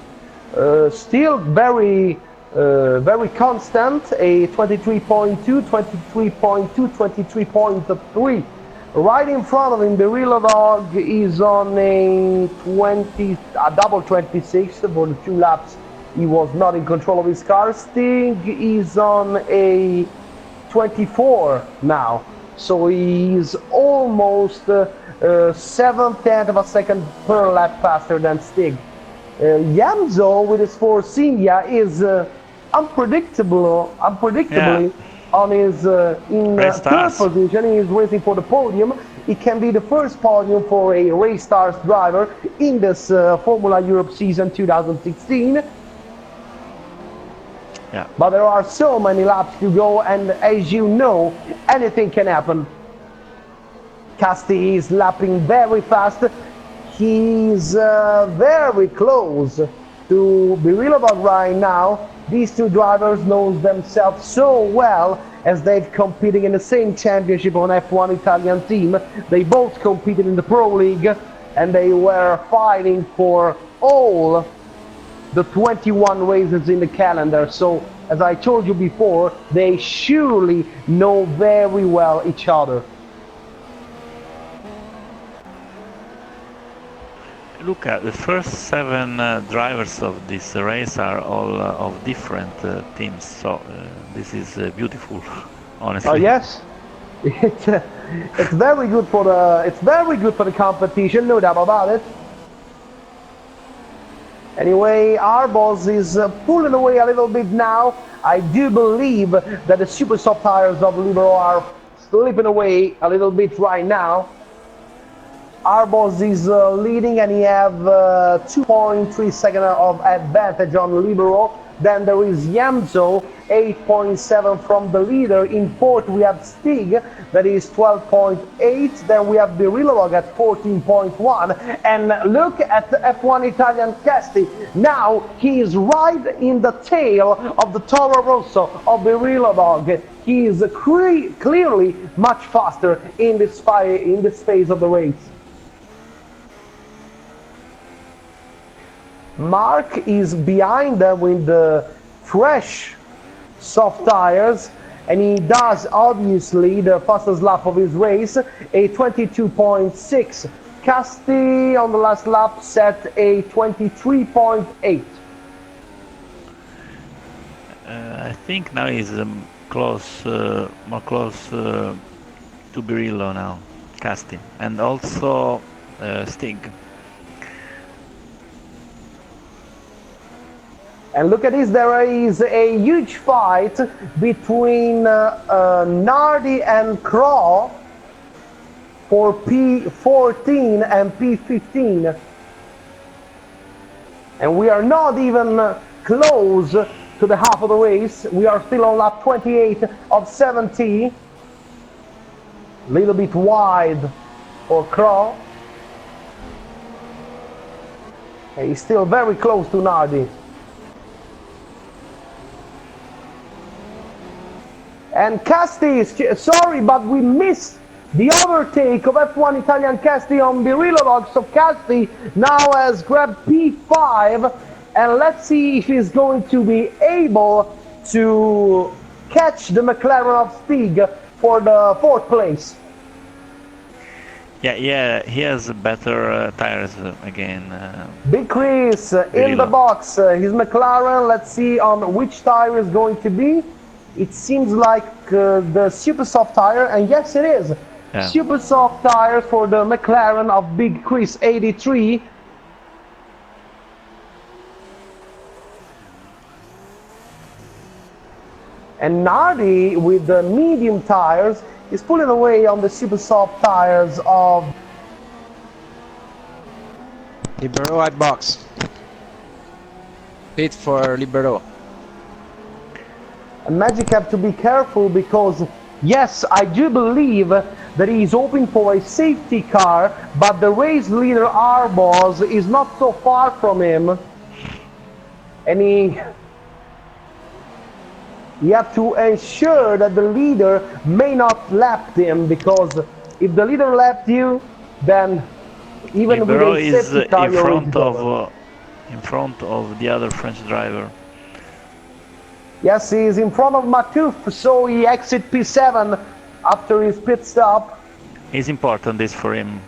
still very constant, a 23.2, 23.2, 23.3. Right in front of him, Berillo Dog is on a double 26 for the 2 laps. He was not in control of his car. Sting is on a 24 now. So he's almost 7/10 of a second per lap faster than Stig. Yamzo with his Force India is unpredictably on his third position. He is racing for the podium. It can be the first podium for a Race Stars driver in this Formula Europe season 2016. Yeah. But there are so many laps to go, and as you know, anything can happen. Casti is lapping very fast. He's very close to Berillo right now. These 2 drivers know themselves so well, as they've competed in the same championship on F1 Italian team. They both competed in the Pro League, and they were fighting for all the 21 races in the calendar. So, as I told you before, they surely know very well each other. Look at the first 7 drivers of this race are all of different teams, so this is beautiful, honestly. Oh yes, it's very good for the competition, no doubt about it. Anyway, Arbos is pulling away a little bit now. I do believe that the super soft tires of Libero are slipping away a little bit right now. Arbos is leading, and he have 2.3 seconds of advantage on Libero. Then there is Yamzo, 8.7 from the leader. In fourth we have Stig, that is 12.8. Then we have Berillo at 14.1. And look at the F1 Italian Casti. Now he is right in the tail of the Toro Rosso of Berillo. He is clearly much faster in this phase of the race. Mark is behind them with the fresh soft tires, and he does obviously the fastest lap of his race, a 22.6. Casti on the last lap set a 23.8. I think now he's more close to Berillo now, Casti, and also Stig. And look at this, there is a huge fight between Nardi and Craw for P14 and P15. And we are not even close to the half of the race. We are still on lap 28 of 70. A little bit wide for Craw. And he's still very close to Nardi. And Casti, sorry, but we missed the overtake of F1 Italian Casti on Berillo. So Casti now has grabbed P5, and let's see if he's going to be able to catch the McLaren of Stig for the 4th place. Yeah, he has better tires again. Big Chris in the box, his McLaren. Let's see on which tire is going to be. It seems like the super soft tire, and yes it is. Yeah. Super soft tires for the McLaren of Big Chris 83. And Nardi with the medium tires is pulling away on the super soft tires of Libero at box. Pit for Libero. And Magic have to be careful because, yes, I do believe that he's hoping for a safety car, but the race leader Arbos is not so far from him. And he have to ensure that the leader may not lap him, because if the leader lapped you, then even Libero with a is safety car, in you're front over. in front of the other French driver. Yes, he is in front of Matouf, so he exit P7 after his pit stop. It's important this for him.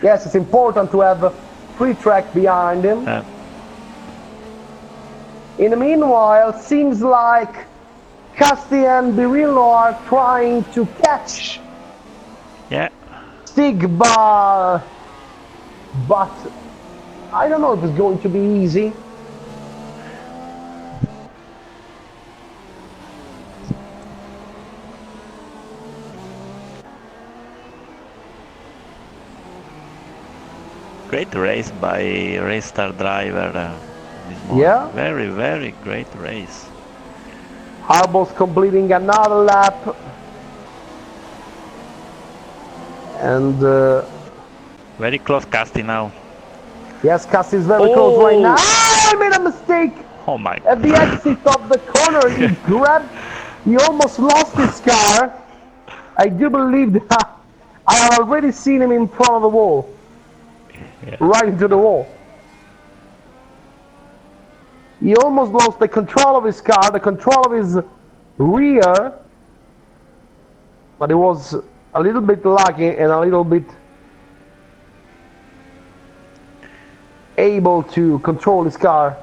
Yes, it's important to have a free track behind him. In the meanwhile, seems like Casti and Birillo are trying to catch Stigba, but I don't know if it's going to be easy. Great race by race star driver. This morning. Yeah. Very, very great race. Arbos completing another lap. And very close Casti now. Yes, Casti is very close right now. Oh, I made a mistake. Oh my! At the exit of the corner, he almost lost his car. I do believe that I have already seen him in front of the wall. Yeah. Right into the wall. He almost lost the control of his car, the control of his rear, but he was a little bit lucky and a little bit able to control his car.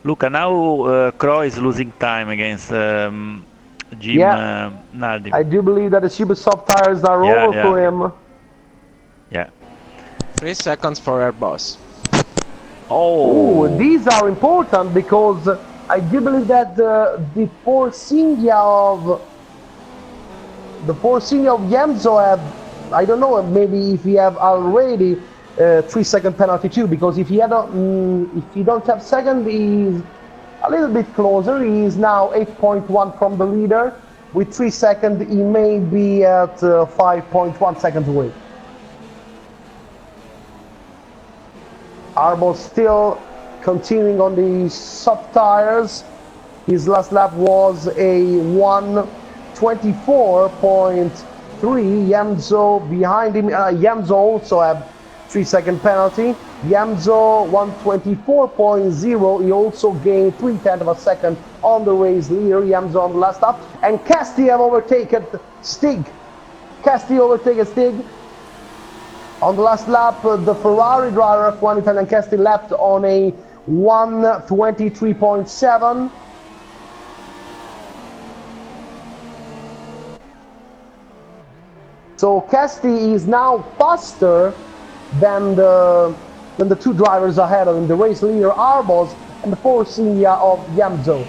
Luca, now Crow is losing time against Jim Nardi. I do believe that the super soft tires are over for him. Yeah. 3 seconds for Airbus. Oh, these are important because I do believe that the Force India of Yemzo have, I don't know, maybe if he have already 3-second penalty too, because if he don't have second, he's a little bit closer. He is now 8.1 from the leader. With 3 seconds, he may be at 5.1 seconds away. Arbos still continuing on the soft tires. His last lap was a 1:24.3. Yemzo behind him. Yemzo also have 3-second penalty. Yemzo 1:24.0. He also gained 0.3 of a second on the race leader. Yemzo on the last lap. And Casti have overtaken Stig. Casti overtaken Stig. On the last lap, the Ferrari driver, F1 Italian Casti, lapped on a 1:23.7. So Casti is now faster than the two drivers ahead of him, the race leader Arbos and the Force India of Yemzo.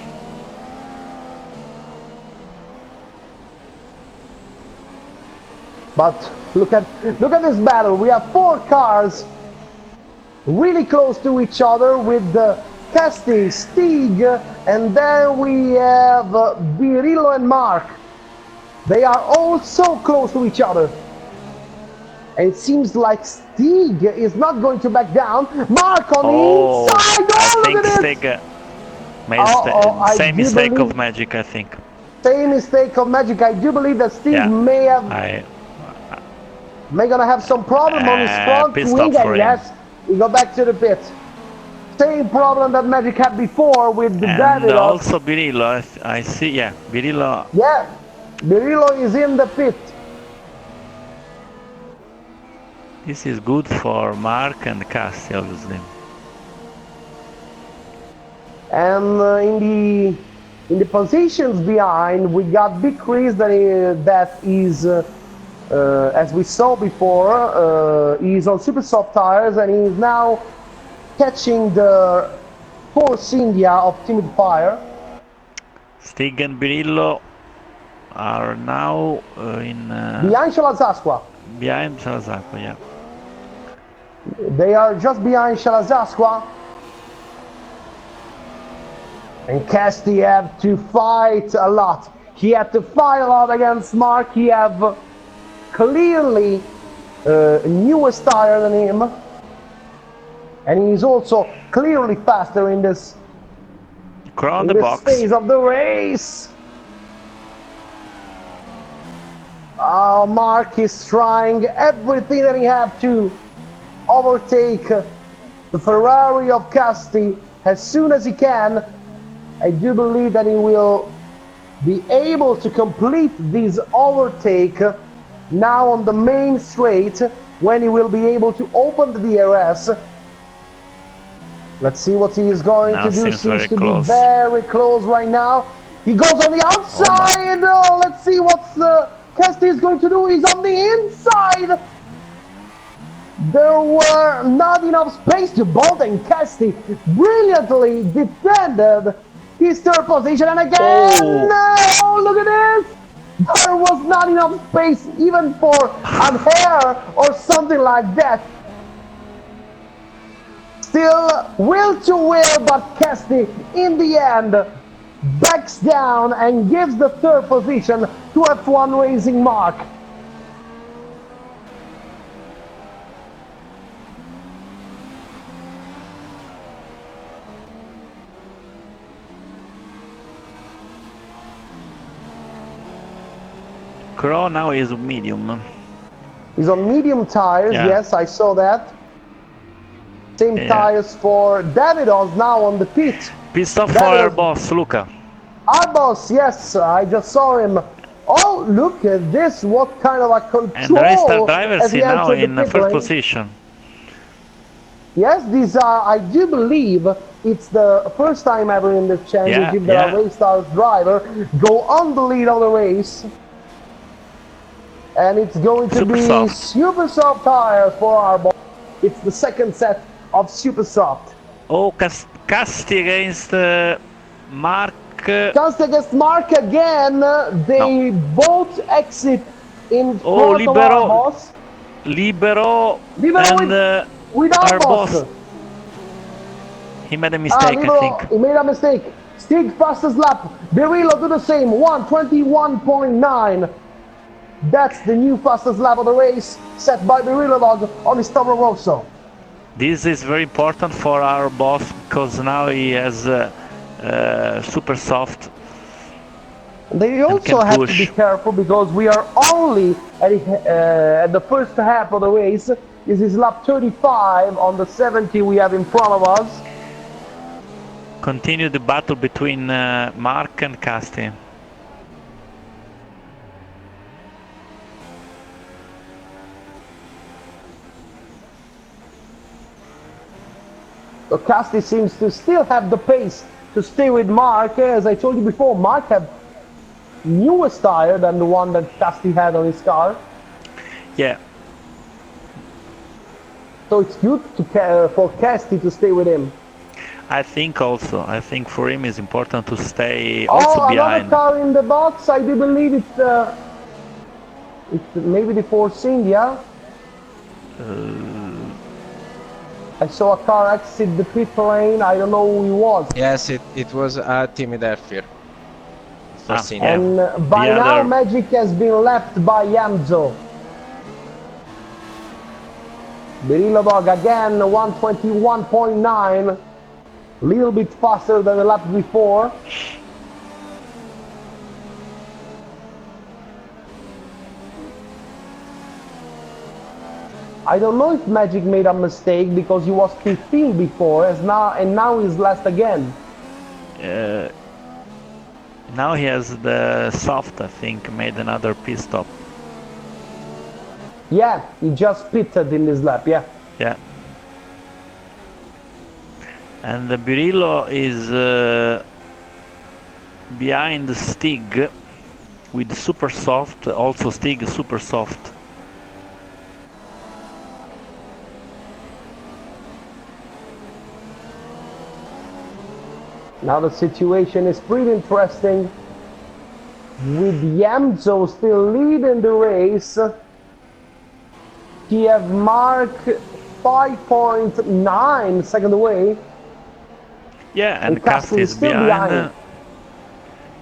But look at this battle. We have 4 cars really close to each other with Casti, Stig, and then we have Birillo and Mark. They are all so close to each other. And it seems like Stig is not going to back down. Mark on the inside. I think Stig made same mistake of Magic, I think. Same mistake of Magic. I do believe that Stig may gonna have some problem on his front wing, and yes, he go back to the pit. Same problem that Magic had before with the Davidoff. And also Birillo, I see, Birillo. Yeah, Birillo is in the pit. This is good for Mark and Casti, obviously. And in the positions behind, we got Big Chris that is. As we saw before, he's on super soft tires and he's now catching the Force India of Timid Fire. Stig and Birillo are now in... behind Salazasqua. Behind Salazasqua, yeah. They are just behind Shalazasqua. And Casti had to fight a lot. He had to fight a lot against Mark. He have clearly newest tire than him. And he's also clearly faster in this, Crow the box. phase of the race. Mark is trying everything that he have to overtake the Ferrari of Casti as soon as he can. I do believe that he will be able to complete this overtake now on the main straight, when he will be able to open the DRS. Let's see what he is going Now to do. seems very to close. be very close right now. He goes on the outside. Oh, let's see what Casti is going to do. He's on the inside. There were not enough space to bolt, and Casti brilliantly defended his third position. And again, oh, look at this. There was not enough space even for a hair or something like that. Still will to will, but Casti in the end backs down and gives the third position to F1 Racing Mark. Crow now is medium. He's on medium tires, Yeah. yes, I saw that. Same Yeah. tires for Davidos now on the pit. Pit stop That for is- our boss, Luca. Our boss, yes, I just saw him. Oh, look at this, what kind of a control. And the restart driver as he is now entered the in pit first lane. position. Yes, these are, I do believe, it's the first time ever in the championship that a race stars driver go on the lead of the race. And it's going to Super be soft. super soft tires for our boss. It's the second set of super soft. Oh, Casti against Mark. Just against Mark again, they both exit in Oh, front of our boss. Libero Libero and with our our boss. boss. He made a mistake, I Libero, think. he made a mistake. Stig fastest lap. Birillo do the same, 1:21.9. That's the new fastest lap of the race, set by Birillo Dog on his Toro Rosso. This is very important for our boss because now he has super soft. They also can have to push. be careful because we are only at the first half of the race. This is lap 35 on the 70 we have in front of us. Continue the battle between Mark and Casti. So Casti seems to still have the pace to stay with Mark. As I told you before, Mark had newest tire than the one that Casti had on his car. Yeah, So it's good to, for Casti to stay with him. I think also. I think for him it's important to stay also Oh, behind. another car in the box. I do believe it's maybe the Force India. I saw a car exit the pit lane. I don't know who he was. Yes, it was Timmy Derfir. Ah, For yeah. And by The now, other- Magic has been left by Yamzo. Birillo Dog again, 1:21.9. Little bit faster than the lap before. I don't know if Magic made a mistake because he was 15 before, and now he's last again. Now he has the soft, I think, made another pit stop. Yeah, he just pitted in this lap. Yeah. Yeah. And the Birillo is behind Stig with super soft, also Stig super soft. Now the situation is pretty interesting with Yamzo still leading the race. You have Mark 5.9 seconds away. Yeah, and Casti Casti is is still behind. behind.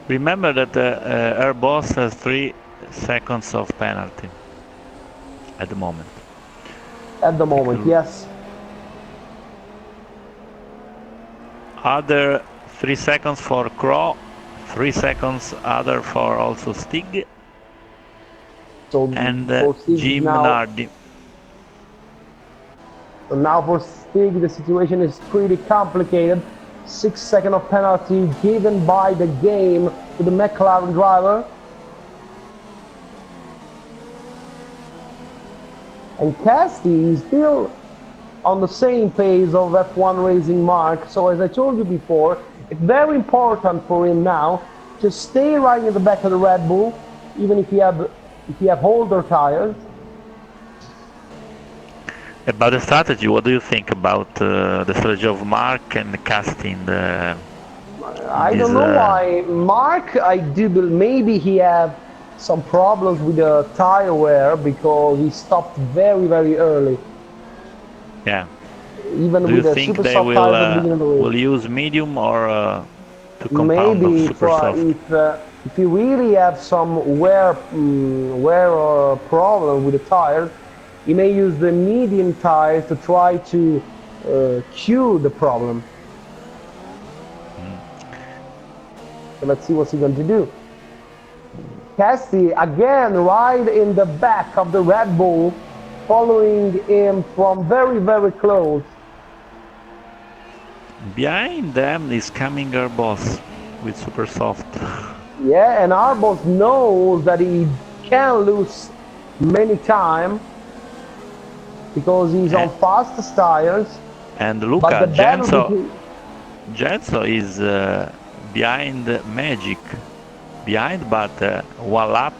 Remember that our boss has 3 seconds of penalty at the moment. At the moment, yes. Other 3 seconds for Crow, 3 seconds other for also Stig, So and for Stig Jim now, Nardi. so now for Stig, the situation is pretty complicated. 6 seconds of penalty given by the game to the McLaren driver. And Casti is still on the same pace of F1 Racing Mark. So as I told you before, it's very important for him now to stay right in the back of the Red Bull, even if you have older tires. About the strategy, what do you think about the strategy of Mark and Casti in the? I don't know why Mark. Maybe he have some problems with the tire wear because he stopped very early. Yeah. Even Do with you the think super they soft tires at the beginning of the race. will use medium or to compound of Maybe super soft? if you really have some wear problem with the tires, you may use the medium tires to try to cure the problem. So let's see what's he going to do. Casti again right in the back of the Red Bull, following him from very close. Behind them is coming our boss with super soft. Yeah, and Arbos knows that he can lose many time because he's on fastest tires. And look But the at battle Genso. between Genso is behind Magic. Behind, but 1 lap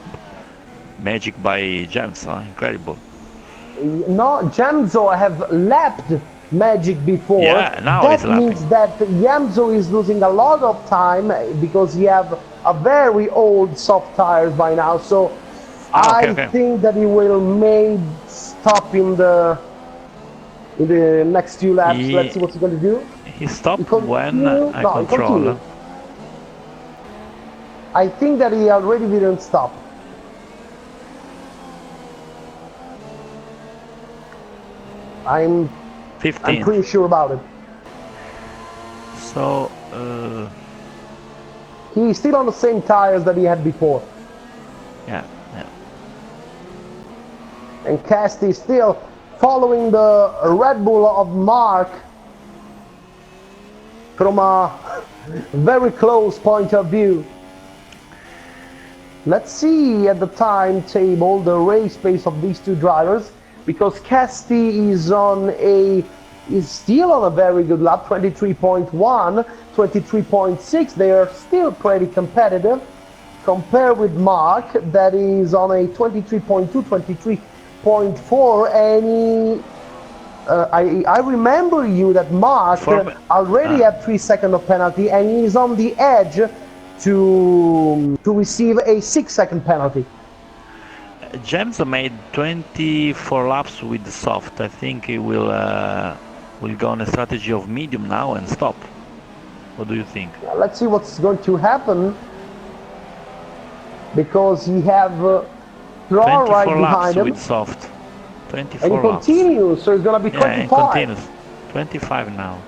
Magic by Genso. Incredible. no, Jamzo have lapped Magic before. Yeah, now that he's lapping. means that Jamzo is losing a lot of time because he have a very old soft tires by now. So I think that he will may stop in the next few laps. Let's see what he's going to do. He stopped when I he control. continued. I think that he already didn't stop. I'm 15. I'm pretty sure about it. So he's still on the same tires that he had before. Yeah. And Casti is still following the Red Bull of Mark from a very close point of view. Let's see at the timetable the race pace of these two drivers, because Casti is still on a very good lap, 23.1, 23.6. They are still pretty competitive compared with Mark that is on a 23.2, 23.4, and I remember you that Mark already had 3 seconds of penalty and he's on the edge to receive a 6-second penalty. Gemso made 24 laps with soft. I think he will go on a strategy of medium now and stop. What do you think? Let's see what's going to happen, because he have Thor right behind him. With soft. 24 and he laps. continues, so it's gonna be 25. And continues. 25 now.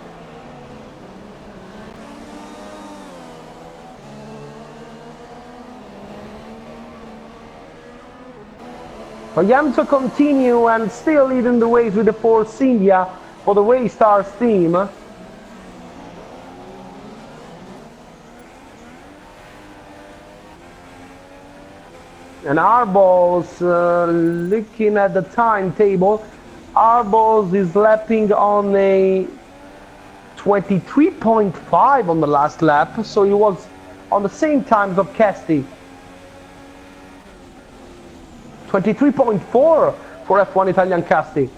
For Yamto continue and still leading the race with the Force India for the Waystars team. And Arbos, looking at the timetable, Arbos is lapping on a 23.5 on the last lap, so he was on the same times of Casti. 23.4 for F1 Italian Casti.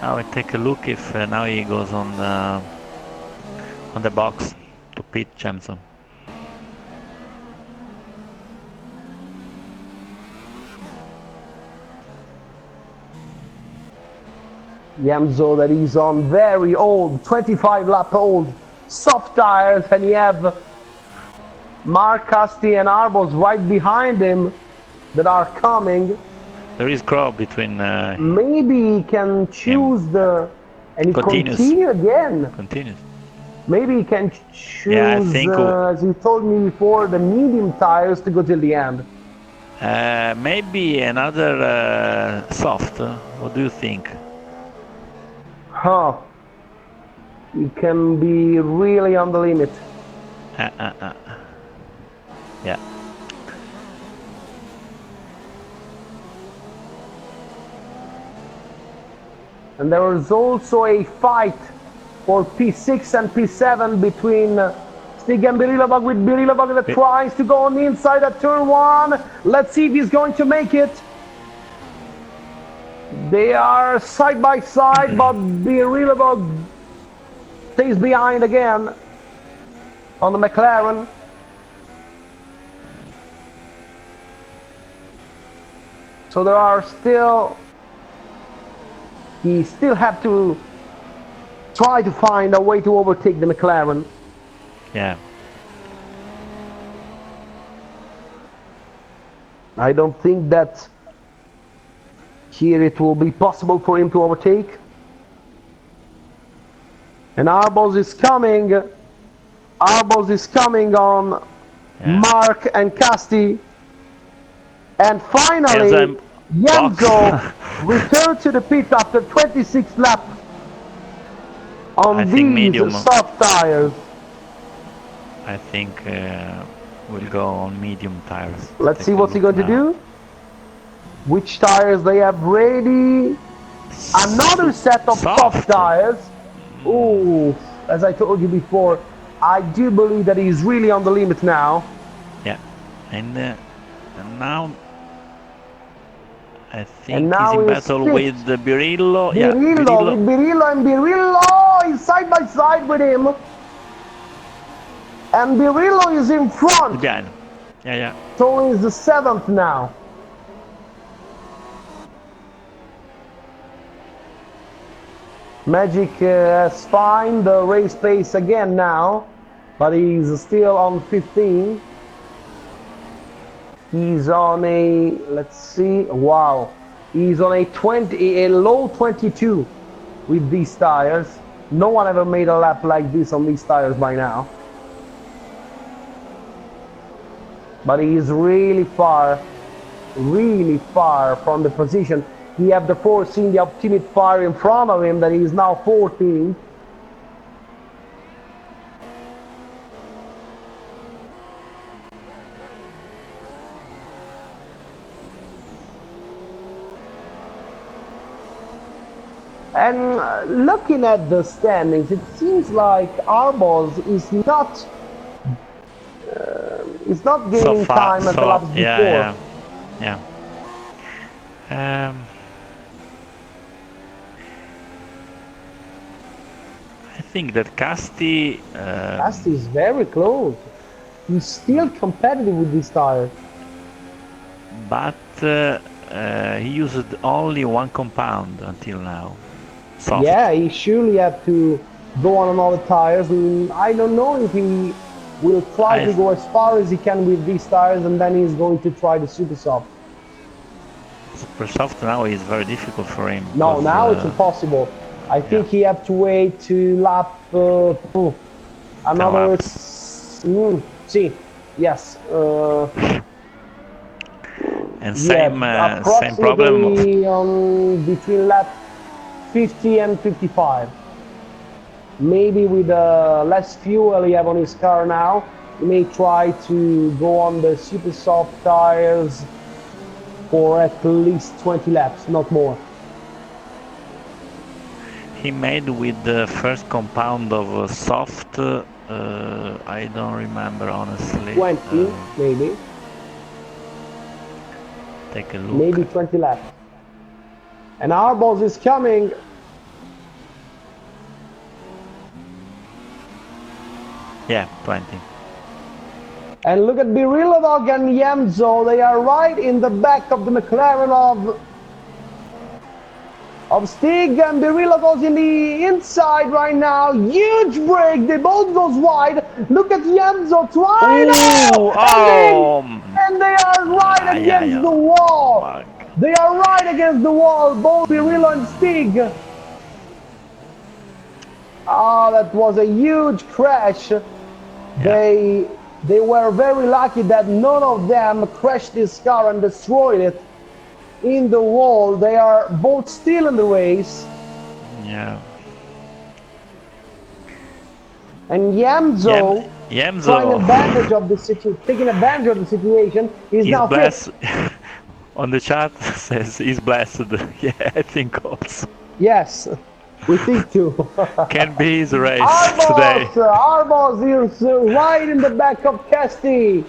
Now we take a look if now he goes on the box to pit Jamson. Yamzo that is on very old, 25 lap old soft tires, and you have Mark, Casti and Arbos right behind him that are coming. There is Crow between. Maybe he can choose and he Continues. continue again. Continues. Maybe he can choose, Yeah, I think as you told me before, the medium tires to go till the end. Maybe another soft. What do you think? Huh. He can be really on the limit. Yeah. And there is also a fight for P6 and P7 between Stig and Birilobog, with Birilobog that tries to go on the inside at turn 1. Let's see if he's going to make it. They are side by side, but Birilobog stays behind again on the McLaren. So there are still, he still have to try to find a way to overtake the McLaren. Yeah. I don't think that here it will be possible for him to overtake. And Arbos is coming. Arbos is coming on Mark and Casti. And finally, Yamzo returned to the pit after 26 laps on these soft tires. I think we'll go on medium tires. Let's see what's he going to do. Which tires they have ready. Another set of soft tires. Oh, as I told you before, I do believe that he's really on the limit now. Yeah, and now I think and now he's in battle with Birillo. Birillo is side by side with him. And Birillo is in front. Yeah. So he's the 7th now. Magic has found the race pace again now, but he's still on 15. He's on a, let's see, wow. He's on a low 22 with these tires. No one ever made a lap like this on these tires by now. But he is really far from the position. He have the Force India Optimate Fire in front of him that he is now 14. And looking at the standings, it seems like Arbos is not gaining time at the laps before. Yeah. I think that Casti is very close. He's still competitive with these tires. But he used only one compound until now. Soft. Yeah, he surely have to go on another tires. And I don't know if he will try to go as far as he can with these tires, and then he's going to try the super soft. Super soft now is very difficult for him. No, now it's impossible. I think he have to wait to lap another. Yes. And same problem. On between lap 50 and 55. Maybe with less fuel he have on his car now, he may try to go on the super soft tires for at least 20 laps, not more. He made with the first compound of soft, I don't remember honestly. 20, maybe. Take a look. Maybe 20 laps. And Arbos is coming. Yeah, 20. And look at Birillo and Yamzo. They are right in the back of the McLaren of of Stig, and Birillo goes in the inside right now. Huge break. They both goes wide. Look at Yenzo trying Ooh, and they are right against the wall. Mark. They are right against the wall, both Birillo and Stig. Oh, that was a huge crash. They were very lucky that none of them crashed this car and destroyed it in the wall. They are both still in the race. Yeah. And Yamzo, taking advantage of the situation, is now blessed. fifth. On the chat says he's blessed. Yeah, I think also. Yes, we think too. Can be his race today. Arbos is right in the back of Casti.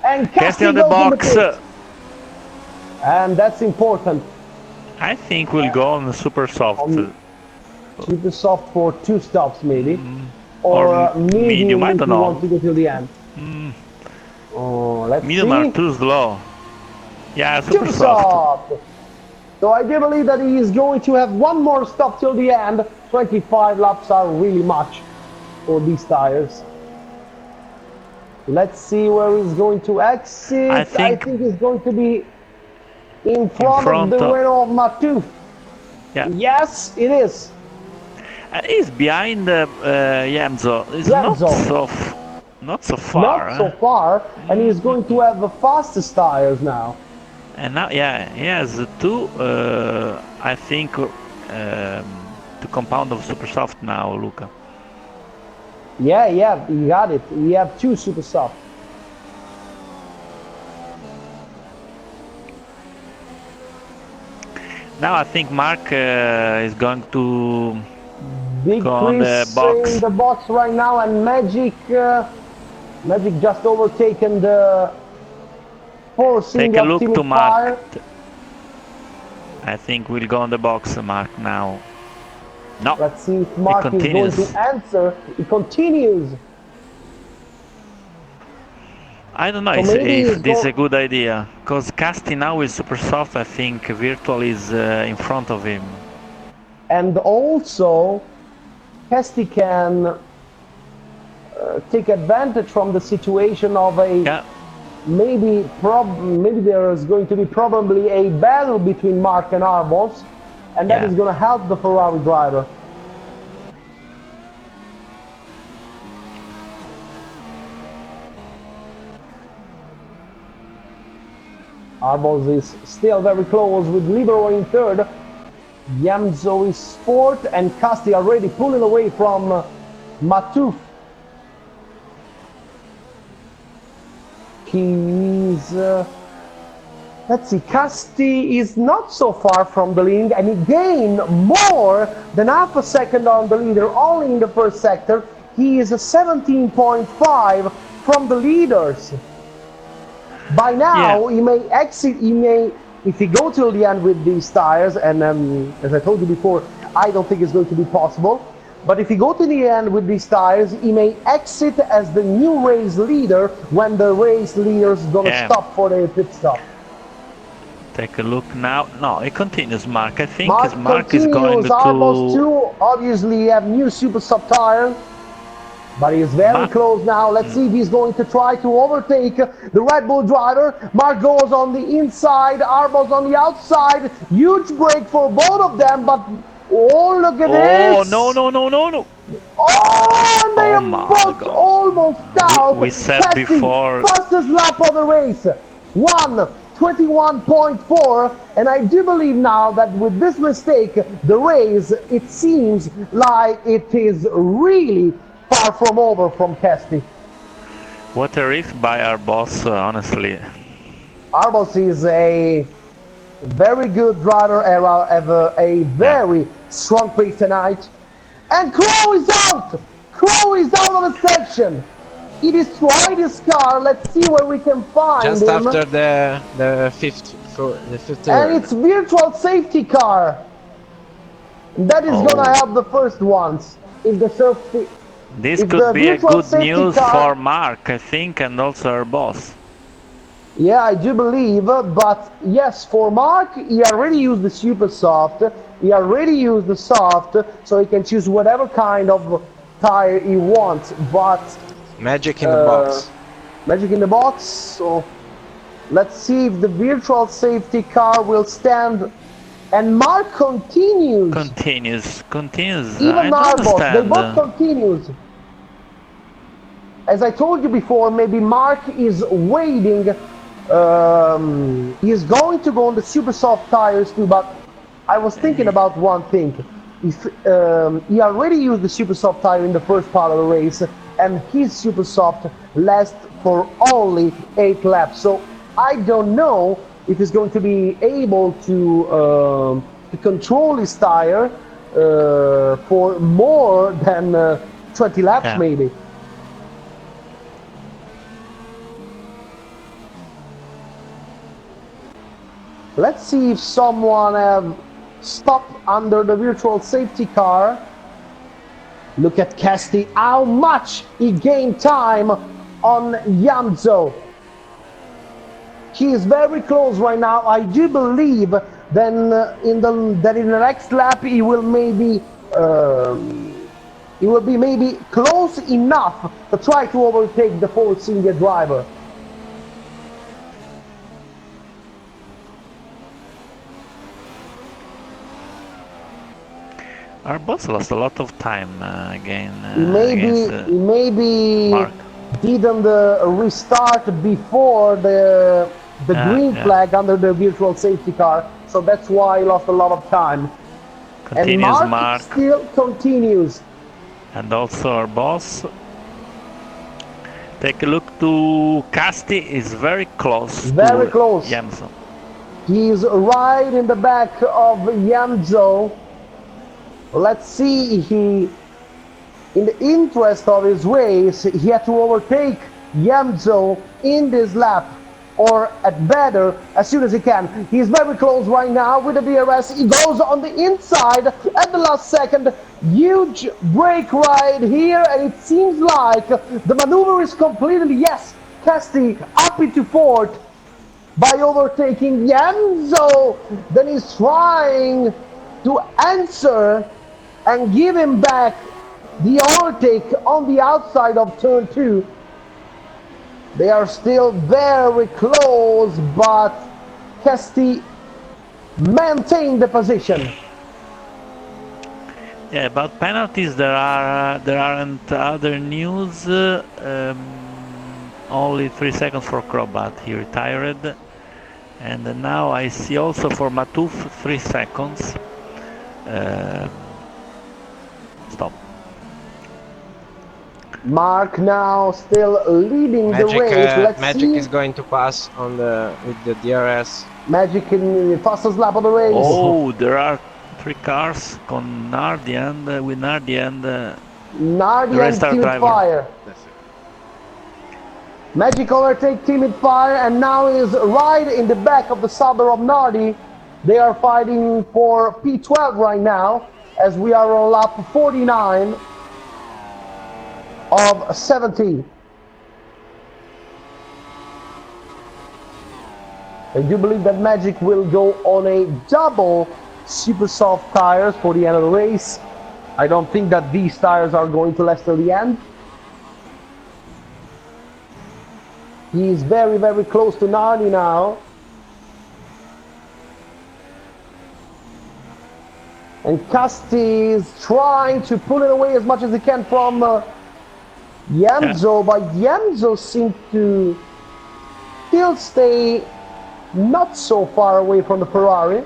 And Casti on the box. And that's important. I think we'll go on the super soft. Super soft for 2 stops maybe. Or medium, I don't know. Want to go till the end. Oh, let's medium see. are too slow. Yeah, super soft. So I do believe that he is going to have one more stop till the end. 25 laps are really much for these tires. Let's see where he's going to exit. I think he's going to be in front of the Renault Matouf. Yeah. Yes, it is. He's behind Yamzo. It's not so far. Not so far, and he's going to have the fastest tires now. And now, yeah, he has 2, I think, 2 compound of super soft now, Luca. Yeah, he got it. We have 2 super soft. Now I think Mark is going to Big go on the box. In the box right now, and Magic just overtaken the forcing. Take a look to Mark. Fire. I think we'll go on the box, Mark, now. No. Let's see if Mark is going to answer. He continues. I don't know if this is a good idea, because Casti now is super soft. I think Virtual is in front of him. And also, Casti can take advantage from the situation of a maybe there is going to be probably a battle between Mark and Arbos, and that is going to help the Ferrari driver. Arbos is still very close with Libero in third. Yamzo is fourth, and Casti already pulling away from Matouf. He's let's see, Casti is not so far from the lead, and he gained more than half a second on the leader only in the first sector. He is a 17.5 from the leaders. By now, he may exit, if he go till the end with these tires, and as I told you before, I don't think it's going to be possible. But if he go to the end with these tires, he may exit as the new race leader when the race leader is going to stop for the pit stop. Take a look now. No, it continues, Mark. I think Mark is going to... Almost 2, obviously have new super soft tires. But he is very close now. Let's see if he's going to try to overtake the Red Bull driver. Mark goes on the inside, Arbos on the outside. Huge break for both of them, but oh, look at this! Oh, no. Oh, and they are both almost down. We said before. Fastest lap of the race. 1:21.4, and I do believe now that with this mistake, the race, it seems like it is really far from over from Casti. What a risk by our boss, honestly. Arbos is a very good driver, have a very strong pace tonight. And Crow is out! Crow is out of the section! He destroyed his car. Let's see where we can find just him. After the fifth and it's virtual safety car. That is gonna help the first ones. If the safety... This could be a good news for Mark, I think, and also our boss. Yeah, I do believe, but yes, for Mark, he already used the super soft. He already used the soft, so he can choose whatever kind of tire he wants. But Magic in the box. Magic in the box. So let's see if the virtual safety car will stand. And Mark continues. Continues. Even I don't Arbos, they understand. both continues. As I told you before, maybe Mark is waiting. He is going to go on the super soft tires too, but I was thinking about one thing. If he already used the super soft tire in the first part of the race, and his super soft lasts for only 8 laps, so I don't know if he's going to be able to control his tire for more than 20 laps, Yeah. maybe. Let's see if someone have stopped under the virtual safety car. Look at Casti, how much he gained time on Yanzo. He is very close right now. I do believe then in the next lap he will be maybe close enough to try to overtake the Force India driver. Our boss lost a lot of time again He maybe Mark. didn't restart before the green flag under the virtual safety car, so that's why he lost a lot of time. Continues and Mark. Still continues. And also our boss. Take a look to Casti, is very close. Very to close. Yamso. He's right in the back of Yanzo. Let's see, in the interest of his race, he had to overtake Yamzo in this lap, or at better, as soon as he can. He's very close right now with the DRS. He goes on the inside at the last second. Huge brake ride here, and it seems like the maneuver is completed. Yes, Casti up into fourth by overtaking Yamzo. Then he's trying to answer and give him back the overtake on the outside of turn 2. They are still very close, but Casti maintained the position. Yeah, about penalties, there aren't other news. Only 3 seconds for Crobat, he retired. And now I see also for Matuf 3 seconds. Stop. Mark now still leading the race. Let's Magic see. is going to pass on with the DRS. Magic in the fastest lap of the race. Oh, there are 3 cars con Nardi and with Nardi and Nardi and restart Timid driver. Fire. Magic overtake Timid Fire, and now is right in the back of the Sauber of Nardi. They are fighting for P12 right now, as we are on lap 49 of 17. I do believe that Magic will go on a double super soft tires for the end of the race. I don't think that these tires are going to last till the end. He is very, very close to Nardi now. And Casti is trying to pull it away as much as he can from Yamzo, but Yamzo seems to still stay not so far away from the Ferrari.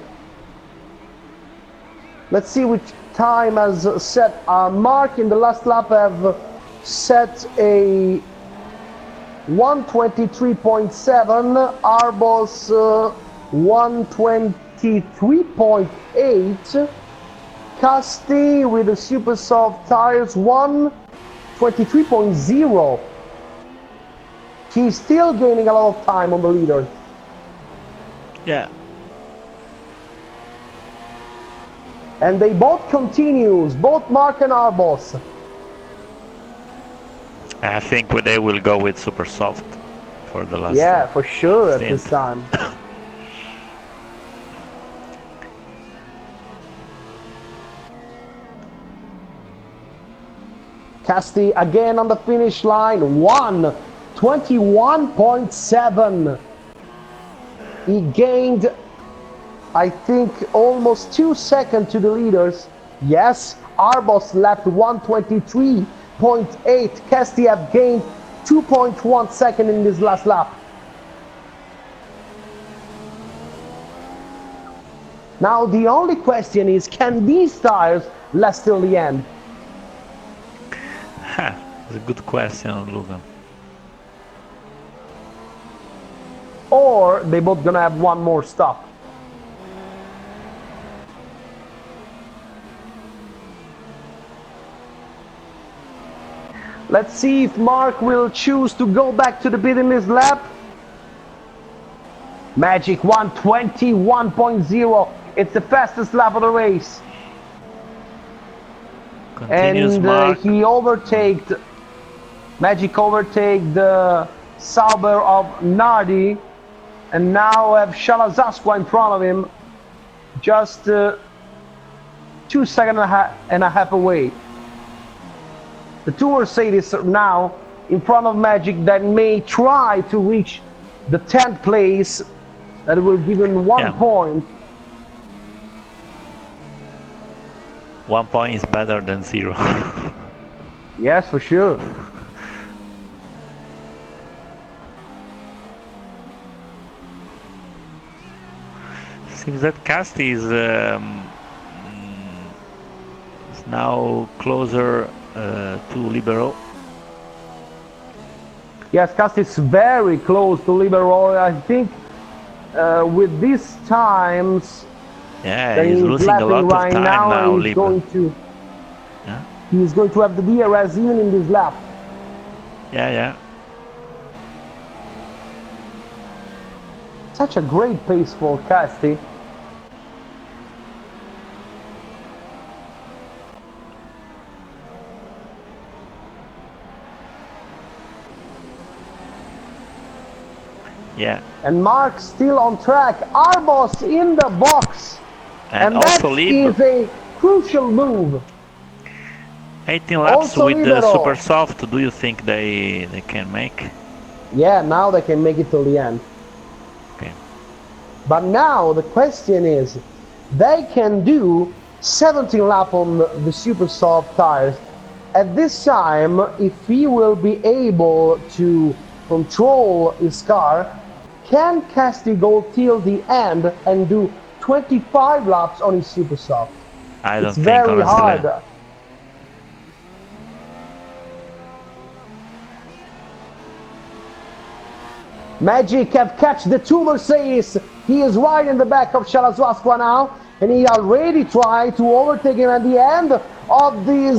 Let's see which time has set. Mark in the last lap have set a 123.7, Arbos 123.8, Casti with the super soft tires 123.0. He's still gaining a lot of time on the leader. Yeah. And they both continues, both Mark and Arbos. I think they will go with super soft for the last. Yeah, for sure at this stint. time. Casti again on the finish line, 1:21.7. He gained, I think, almost 2 seconds to the leaders. Yes, Arbos left 1:23.8. Casti have gained 2.1 seconds in this last lap. Now the only question is, can these tires last till the end? It's a good question, Luca. Or they both gonna have one more stop? Let's see if Mark will choose to go back to the pit in this lap. Magic 1:21.0. It's the fastest lap of the race. Continuous And Mark. he overtaked, Magic overtake the Sauber of Nardi, and now have Shalazasqua in front of him, just 2 seconds and a half away. The two Mercedes are now in front of Magic that may try to reach the 10th place, that will give him 1 point. 1 point is better than 0. Yes, for sure. Seems that Casti is now closer to Libero. Yes, Casti is very close to Libero. I think with these times, Yeah, he's losing a lot of right time now, he's Libero. He's going to have the DRS even in this lap. Yeah. Such a great pace for Casti. Yeah. And Mark still on track. Arbos in the box. And that also Libero. is a crucial move. 18 laps Also with the Libero. super soft. Do you think they can make? Yeah, now they can make it till the end. Okay. But now the question is, they can do 17 laps on the super soft tires. At this time, if he will be able to control his car, can Casti go till the end and do 25 laps on his super soft? I don't It's think, very honestly. hard. Magic have catch the two Mercedes. He is right in the back of Shalazasqua now, and he already tried to overtake him at the end of this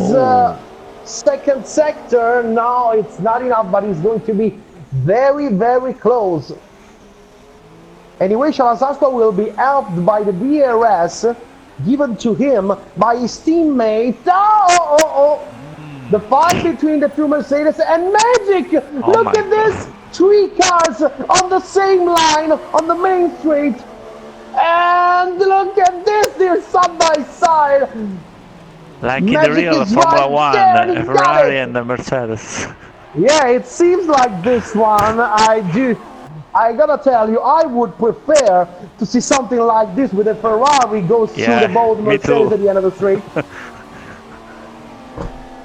second sector. Now it's not enough, but he's going to be very, very close. Anyway, Shalazasqua will be helped by the DRS given to him by his teammate. The fight between the two Mercedes and Magic. Look at this. 3 cars on the same line on the main street. And look at this, they're side by side. Like in the Magic real is Formula right 1, there, and he a got Ferrari it. and a Mercedes. Yeah, it seems like this one. I gotta tell you, I would prefer to see something like this with a Ferrari goes through the both me Mercedes too. at the end of the straight.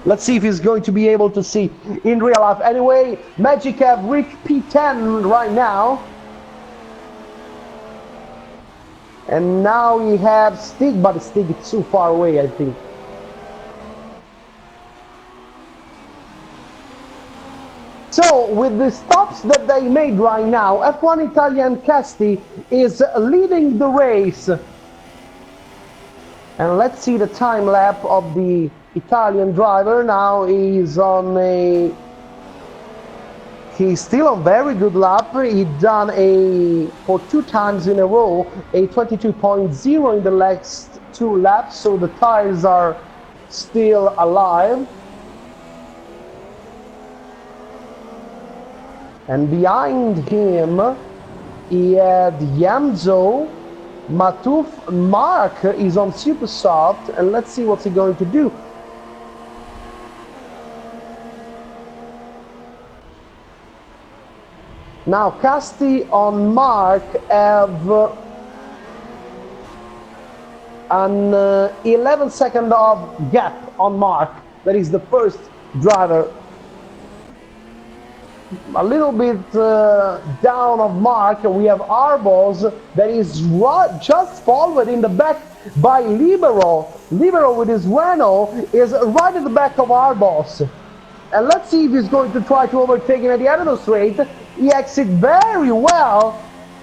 Let's see if he's going to be able to see in real life. Anyway, Magic have reached P10 right now. And now he has Stig, but Stig is too far away, I think. So, with the stops that they made right now, F1 Italian Casti is leading the race. And let's see the time lap of the Italian driver. Now he's still on very good lap. He done for 2 times in a row a 22.0 in the last 2 laps, so the tires are still alive. And behind him he had Yamzo, Matuf. Mark is on super soft, and let's see what's he going to do. Now Casti on Mark have an 11-second of gap on Mark. That is the first driver. A little bit down of Mark, we have Arbos that is just followed in the back by Libero. Libero with his Renault is right at the back of Arbos. And let's see if he's going to try to overtake him at the end of the straight. He exits very well.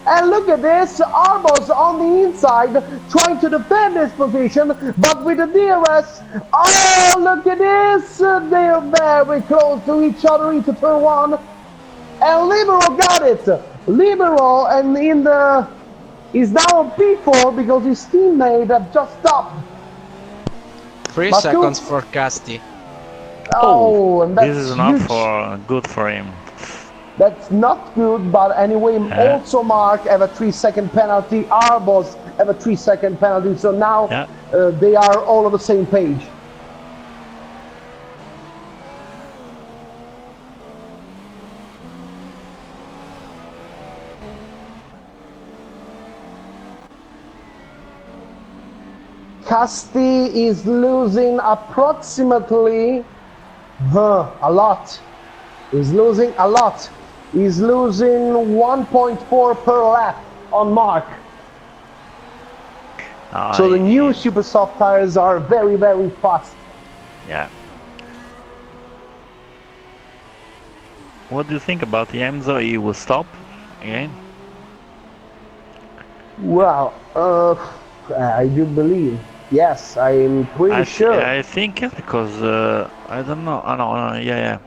And look at this, Arbos on the inside trying to defend his position, but with the DRS, oh, look at this, they're very close to each other into turn one. And Libero got it. Libero and is now on P4 because his teammate have just stopped. 3 But seconds for Casti. Oh, and that's this is not huge. good for him. That's not good, but anyway, also Mark have a 3-second penalty. Arbos have a 3-second penalty, so now they are all on the same page. Casti is losing approximately a lot. He's losing a lot. He's losing 1.4 per lap on Mark. So the new super soft tires are very, very fast. Yeah. What do you think about the Enzo? He will stop again? Well, I do believe. Yes, I'm pretty sure. I think because I don't know. Oh, no, yeah.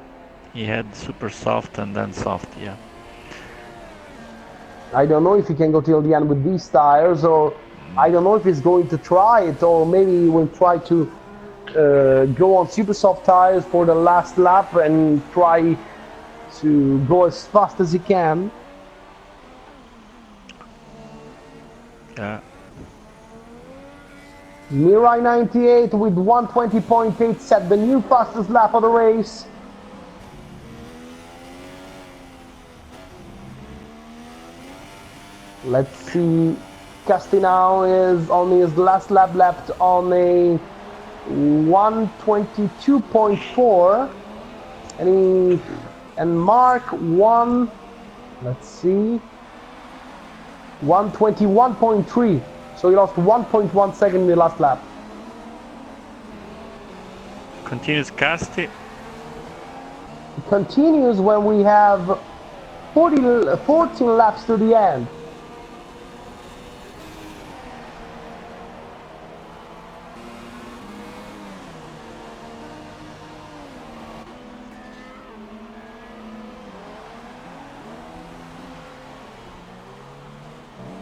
He had super soft and then soft, yeah. I don't know if he can go till the end with these tires, or I don't know if he's going to try it, or maybe he will try to go on super soft tires for the last lap and try to go as fast as he can. Yeah. Mirai 98 with 120.8 set the new fastest lap of the race. Let's see, Casti now is on his last lap left on a 122.4, and Mark won, let's see, 121.3. So he lost 1.1 second in the last lap. Continues Casti. It continues when we have 14 laps to the end.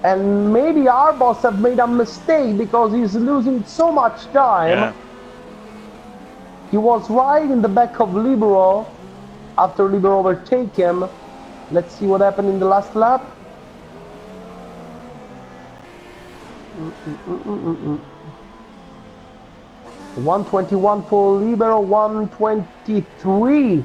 And maybe our boss have made a mistake because he's losing so much time. Yeah. He was right in the back of Libero after Libero overtake him. Let's see what happened in the last lap. 121 for Libero, 123.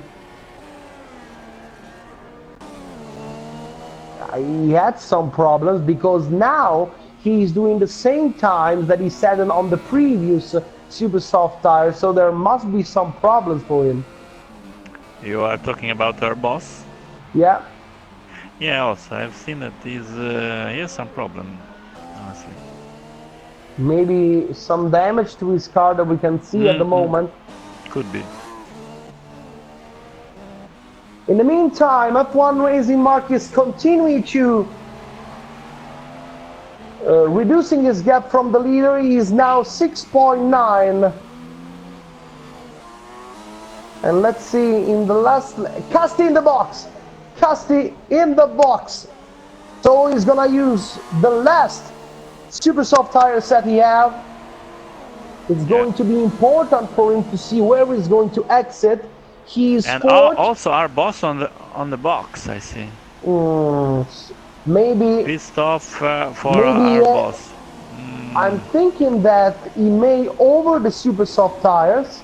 He had some problems because now he's doing the same times that he said on the previous super soft tire, so there must be some problems for him. You are talking about our boss? Yeah. Yeah, also I've seen that he has some problem, honestly. Maybe some damage to his car that we can see at the moment. Could be. In the meantime, F1 Racing Mark is continuing to reducing his gap from the leader. He is now 6.9. And let's see in the last... Casti in the box! Casti in the box! So he's gonna use the last super soft tire set he have. It's going to be important for him to see where he's going to exit. He's and fourth. Also our boss on the box, I see. Maybe pissed off for our boss. I'm thinking that he may over the super soft tires,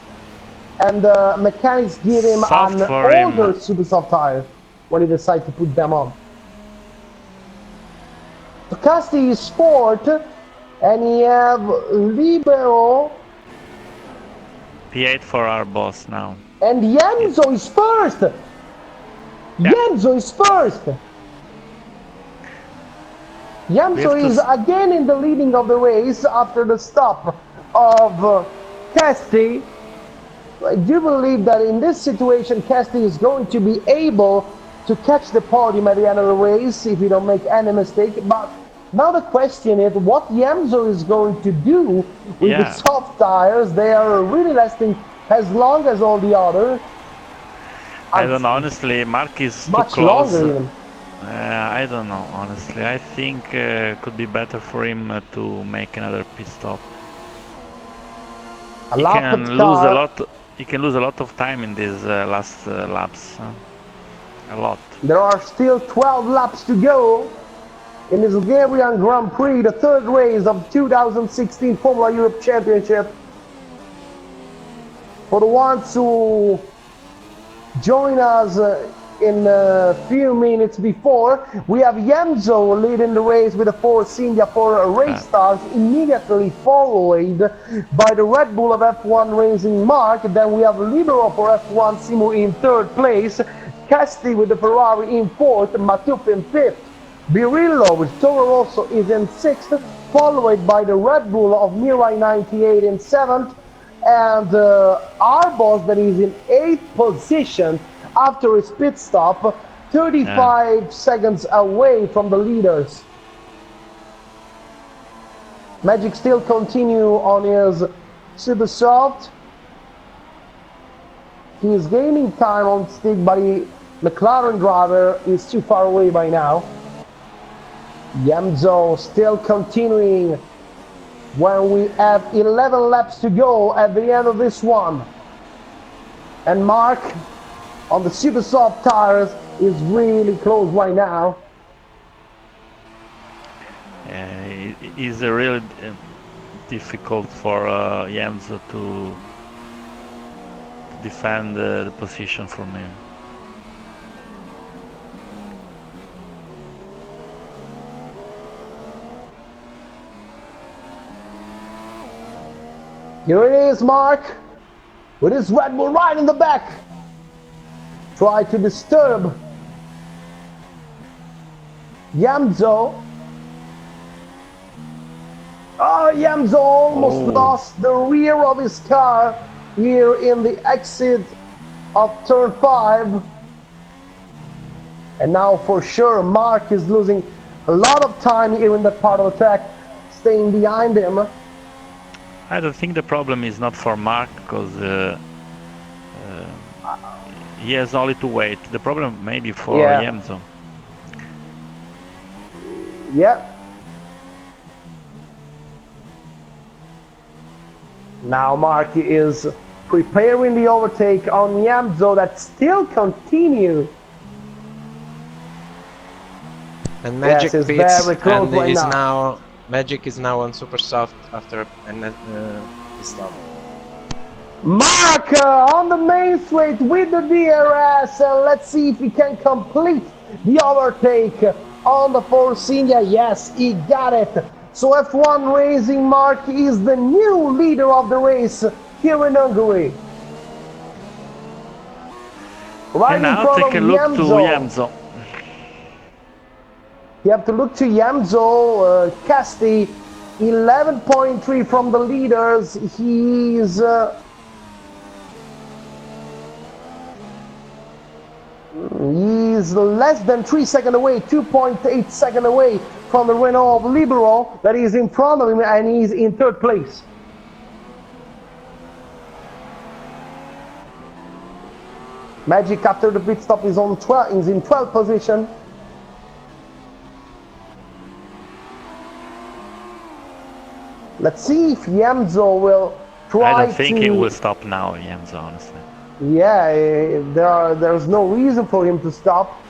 and the mechanics give him an older super soft tire when he decides to put them on. Casti is fourth, and you have Libero, P8 for our boss now. and Yenzo is first. Yeah. Yenzo is first. Yenzo is again in the leading of the race after the stop of Casti. I do believe that in this situation, Casti is going to be able to catch the podium at the end of the race if you don't make any mistake. But now the question is what Yenzo is going to do with the soft tires. They are really lasting as long as all the others. I don't know, honestly, Mark is much too close. Longer even. I don't know, honestly. I think could be better for him to make another pit stop. He can lose a lot of time in these last laps. A lot. There are still 12 laps to go in this Hungarian Grand Prix, the third race of 2016 Formula Europe Championship. For the ones who join us in a few minutes before, we have Yenzo leading the race with a Force India for race stars, immediately followed by the Red Bull of F1 Racing Mark. Then we have Libero for F1 Simu in third place, Casti with the Ferrari in fourth, Matup in fifth, Birillo with Toro Rosso is in sixth, followed by the Red Bull of Mirai 98 in seventh, and our boss that is in eighth position after his pit stop, 35 seconds away from the leaders. Magic still continue on his super soft. He is gaining time on stick, but the McLaren driver is too far away by now. Yenzo still continuing when we have 11 laps to go at the end of this one. And Mark on the super soft tires is really close right now. It is really difficult for Yenzo to defend the position for me. Here it is, Mark, with his Red Bull right in the back. Try to disturb Yenzo. Oh, Yenzo almost lost the rear of his car here in the exit of turn 5. And now for sure Mark is losing a lot of time here in that part of the track, staying behind him. I don't think the problem is not for Mark, because he has only to wait. The problem maybe for Yenzo. Yeah. Now Mark is preparing the overtake on Yenzo that still continue. And Magic is pits, very close and right now Magic is now on super soft after an stop. Mark on the main straight with the DRS, and let's see if he can complete the overtake on the Force India. Yes, he got it. So F1 Racing Mark is the new leader of the race here in Hungary. Right And in now front take a of look to Yenzo. Yenzo. You have to look to Yenzo, Casti, 11.3 from the leaders. He's less than 3 seconds away, 2.8 seconds away from the Renault of Libero that is in front of him, and he's in third place. Magic after the pit stop is on 12, is in 12th position. Let's see if Yenzo will try to... I don't think he will stop now, Yenzo, honestly. Yeah, there's no reason for him to stop.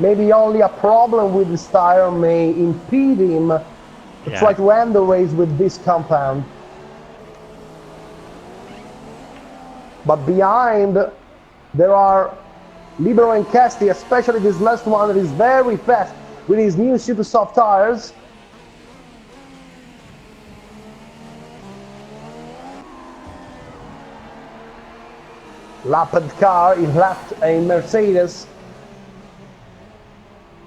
Maybe only a problem with his tire may impede him to try to end the race with this compound. But behind, there are Libero and Casti, especially this last one that is very fast. with his new super soft tires. Lapped car in left a Mercedes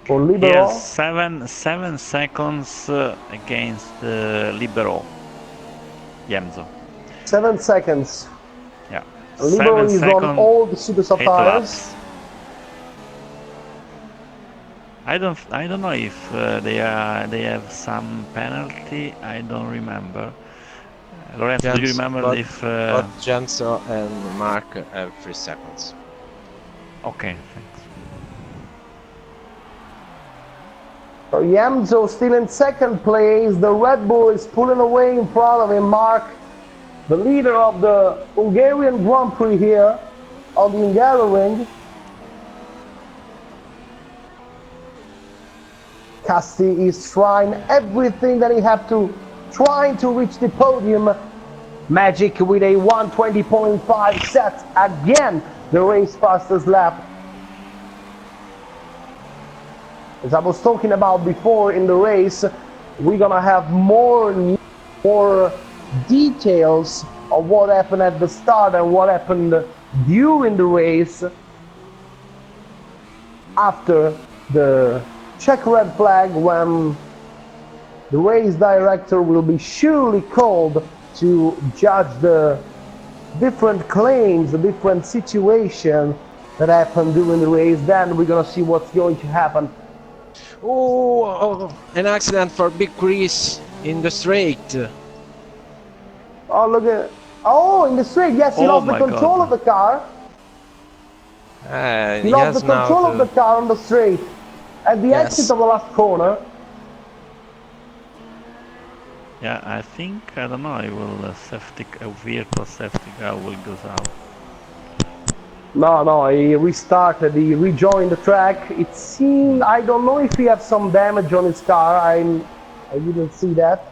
for He Libero. has 7 seconds against Libero. Yemzo. 7 seconds. Yeah. Libero 7 is seconds, on all the super soft 8 tires. laps. I don't know if they have some penalty. I don't remember. Lorenzo, do you remember if? Both Genso and Mark have 3 seconds. Okay, thanks. So Yemzo still in second place. The Red Bull is pulling away in front of him. Mark, the leader of the Hungarian Grand Prix here on the Hungaroring. Casti is trying everything that he had to, trying to reach the podium. Magic with a 1:20.5 set again, the race fastest lap. As I was talking about before in the race, we're gonna have more details of what happened at the start and what happened during the race after the check red flag, when the race director will be surely called to judge the different claims, the different situations that happened during the race. Then we're gonna see what's going to happen. Oh, an accident for Big Chris in the straight. Oh, look at, oh, in the straight, yes, he Oh lost the my control God. of the car. He lost the control of the car on the straight at the Yes. exit of the last corner. Yeah, I think, I don't know, it will a virtual safety car will go out. No, he restarted, he rejoined the track. It seemed, I don't know if he had some damage on his car, I didn't see that.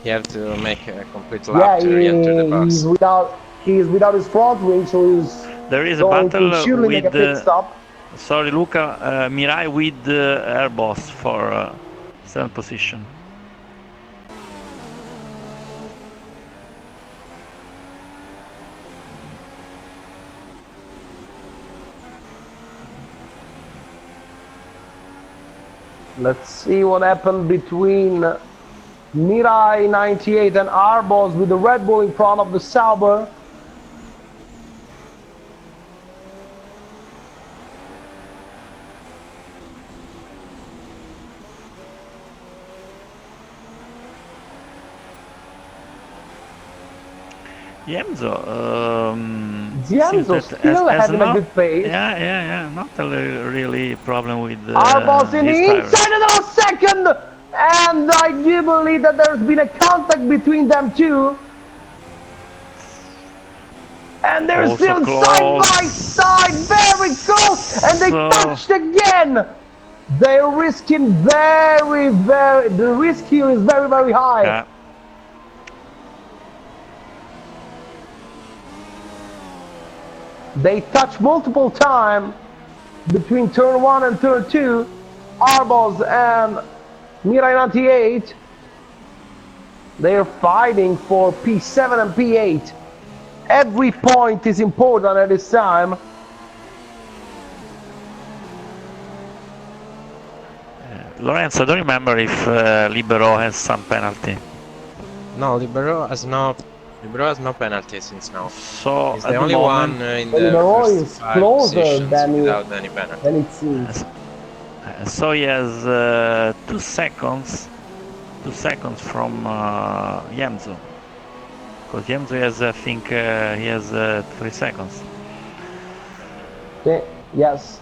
You have to make a complete lap to re-enter the box. He's without his front wing, so he's There is a going battle to surely make a with, pit stop. sorry Luca, Mirai with Airbus for 7th position. Let's see what happened between Mirai 98 and Arbos with the Red Bull in front of the Sauber. Yemzo, Yemzo still having a good pace. Yeah, not a really problem with Arbos in the his tires. inside of the second, and I do believe that there's been a contact between them two. And they're Also still close. side by side, very close, and they touched again. They're risking the risk here is very high. Yeah. They touch multiple times between turn 1 and turn 2, Arbos and Mirai 98. They're fighting for P7 and P8. Every point is important at this time. Lorenzo, I don't remember if Libero has some penalty. No, Libero has no penalty since now. So He's at the only moment, one in But the Libero first is 5 closer positions than without any penalty. it seems. so he has 2 seconds from Yemzo. Because Yemzo has, I think, he has 3 seconds. Okay, yes.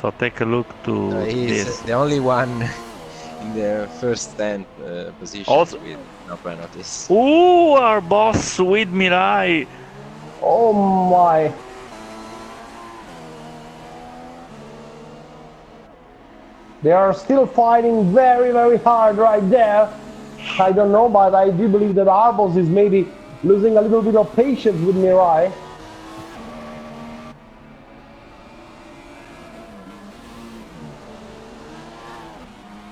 So take a look to He's this. the only one in the first 10 positions Also- with no penalties. Ooh, our boss with Mirai. Oh my. They are still fighting very hard right there. I don't know, but I do believe that Arbos is maybe losing a little bit of patience with Mirai.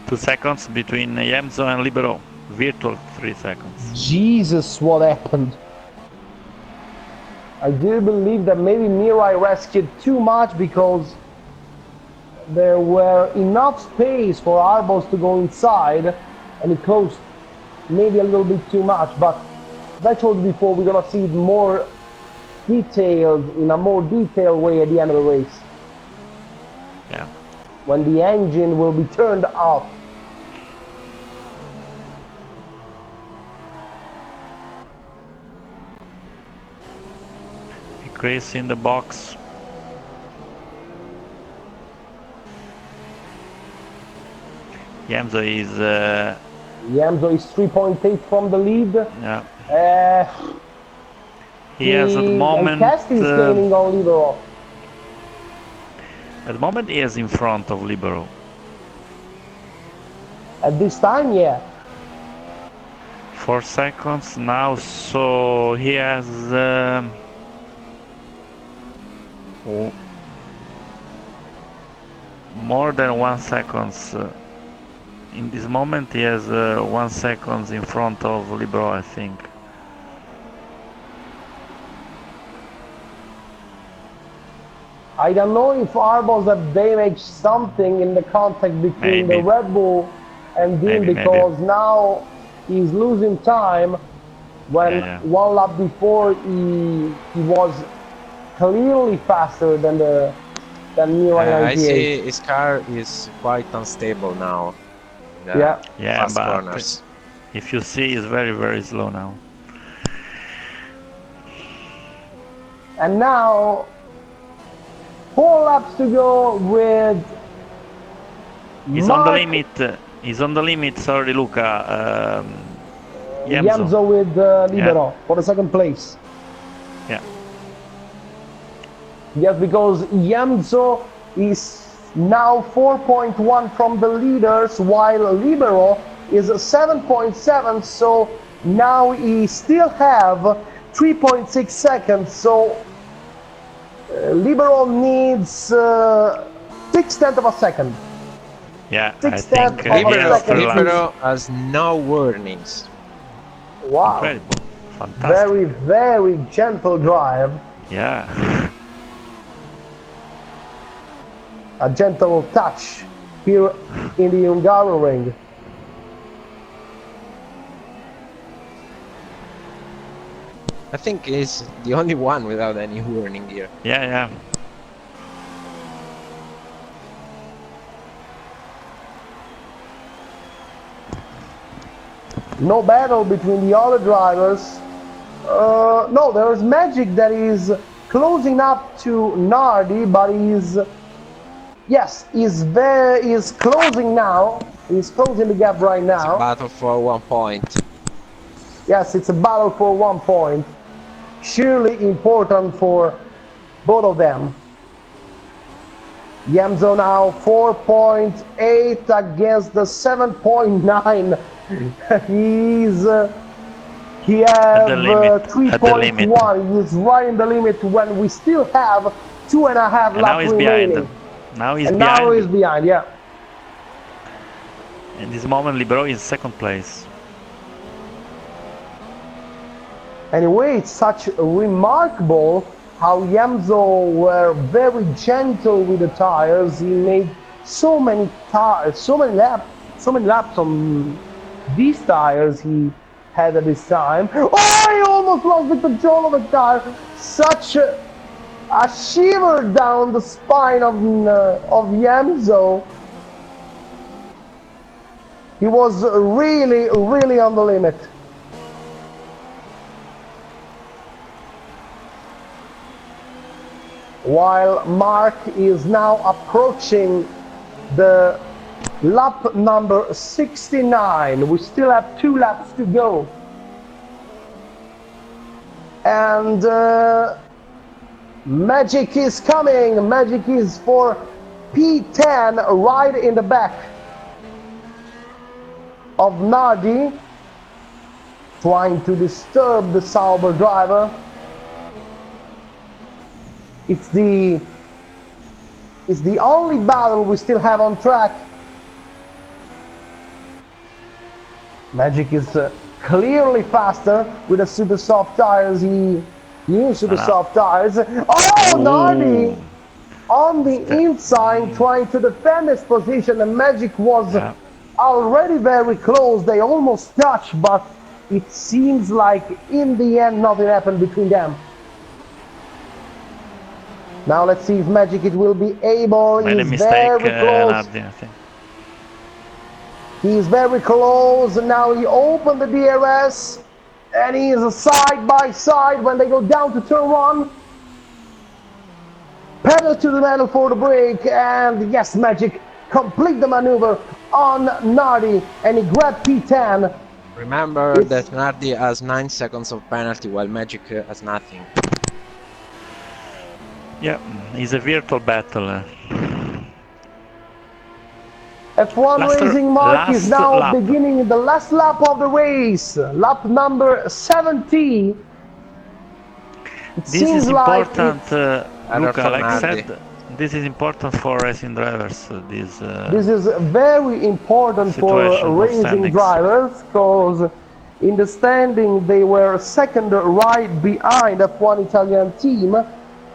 Two seconds between Yemzo and Libero. Virtual 3 seconds. Jesus, what happened? I do believe that maybe Mirai rescued too much because there were enough space for Arbos to go inside, and he closed maybe a little bit too much. But as I told you before, we're gonna see it more detailed, in a more detailed way at the end of the race. Yeah. When the engine will be turned off. Chris in the box. Yemzo is Yemzo is 3.8 from the lead. yeah. He He has at the moment Casti is gaining on Libero. at the moment he is in front of Libero. At this time, yeah. 4 seconds now, so he has more than 1 second. In this moment he has 1 second in front of Libero, I think. I don't know if Arbos have damaged something in the contact between the Maybe. Red Bull and Dean, Maybe. because now he's losing time when Yeah. one lap before he was clearly faster than Mirai I 98. see his car is quite unstable now. in the Yeah. Yeah, fast but corners. if you see, it's very, very slow now. And now 4 laps to go with He's on the Mark limit. He's on the limit. Sorry, Luca. Yemzo with Libero for the second place. Yeah. Yes, because Yemzo is now 4.1 from the leaders, while Libero is 7.7. So now he still have 3.6 seconds. So Libero needs 6/10 of a second. Yeah, I 6/10 think of a Libero, second. Libero has no warnings. Wow, incredible, fantastic. very, very gentle drive. Yeah. A gentle touch here in the Hungaroring. I think he's the only one without any warning here. Yeah. No battle between the other drivers. No, there's Magic that is closing up to Nardi, but he's closing now. He's closing the gap right It's a now. battle for 1 point. Yes, it's a battle for 1 point. Surely important for both of them. Yemzo now 4.8 against the 7.9. He has the limit, 3.1. He's right in the limit when we still have 2.5 And now laps he's remaining. behind. Now he's And behind. now he's behind, yeah. In this moment, Libero is second place. Anyway, it's such remarkable how Yemzo were very gentle with the tires. He made so many laps on these tires he had at this time. Oh, he almost lost the control of the car. Such a shiver down the spine of Yemzo. He was really, really on the limit. While Mark is now approaching the lap number 69. We still have 2 laps to go. And Magic is coming. Magic is for P10 right in the back of Nardi. trying to disturb the Sauber driver. It's the only battle we still have on track. Magic is clearly faster with the super soft tires. He used super soft tires. Oh, Nardi on the inside trying to defend his position, and Magic was already very close. They almost touched, but it seems like in the end nothing happened between them. Now let's see if Magic it will be able. Made a He's mistake, very close. Nardi, I think. He's very close, and now he opened the DRS, and he is side by side when they go down to turn 1. Pedal to the metal for the brake, and yes, Magic complete the maneuver on Nardi, and he grabbed P10. Remember that Nardi has 9 seconds of penalty while Magic has nothing. Yeah, it's a virtual battle. F1 Racing Mark is now beginning the last lap of the race, lap number 70. This is important, Luca, like said, this is important for racing drivers. This is very important for racing drivers, because in the standing they were second right behind F1 Italian team.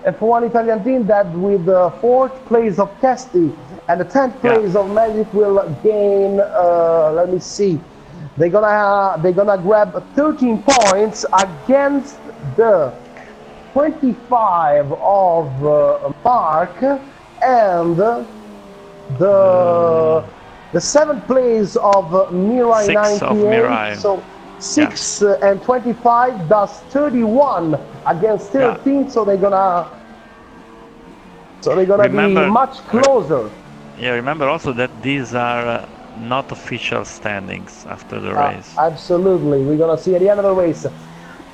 F1 Italian team that with the 4th place of Casti and the 10th place of Magic will gain, let me see, they're gonna grab 13 points against the 25 of Mark and the 7th place of Mirai 98. So 6 and 25, that's 31 against 13. So they're gonna be much closer. Yeah, remember also that these are not official standings after the race. Absolutely, we're gonna see at the end of the race.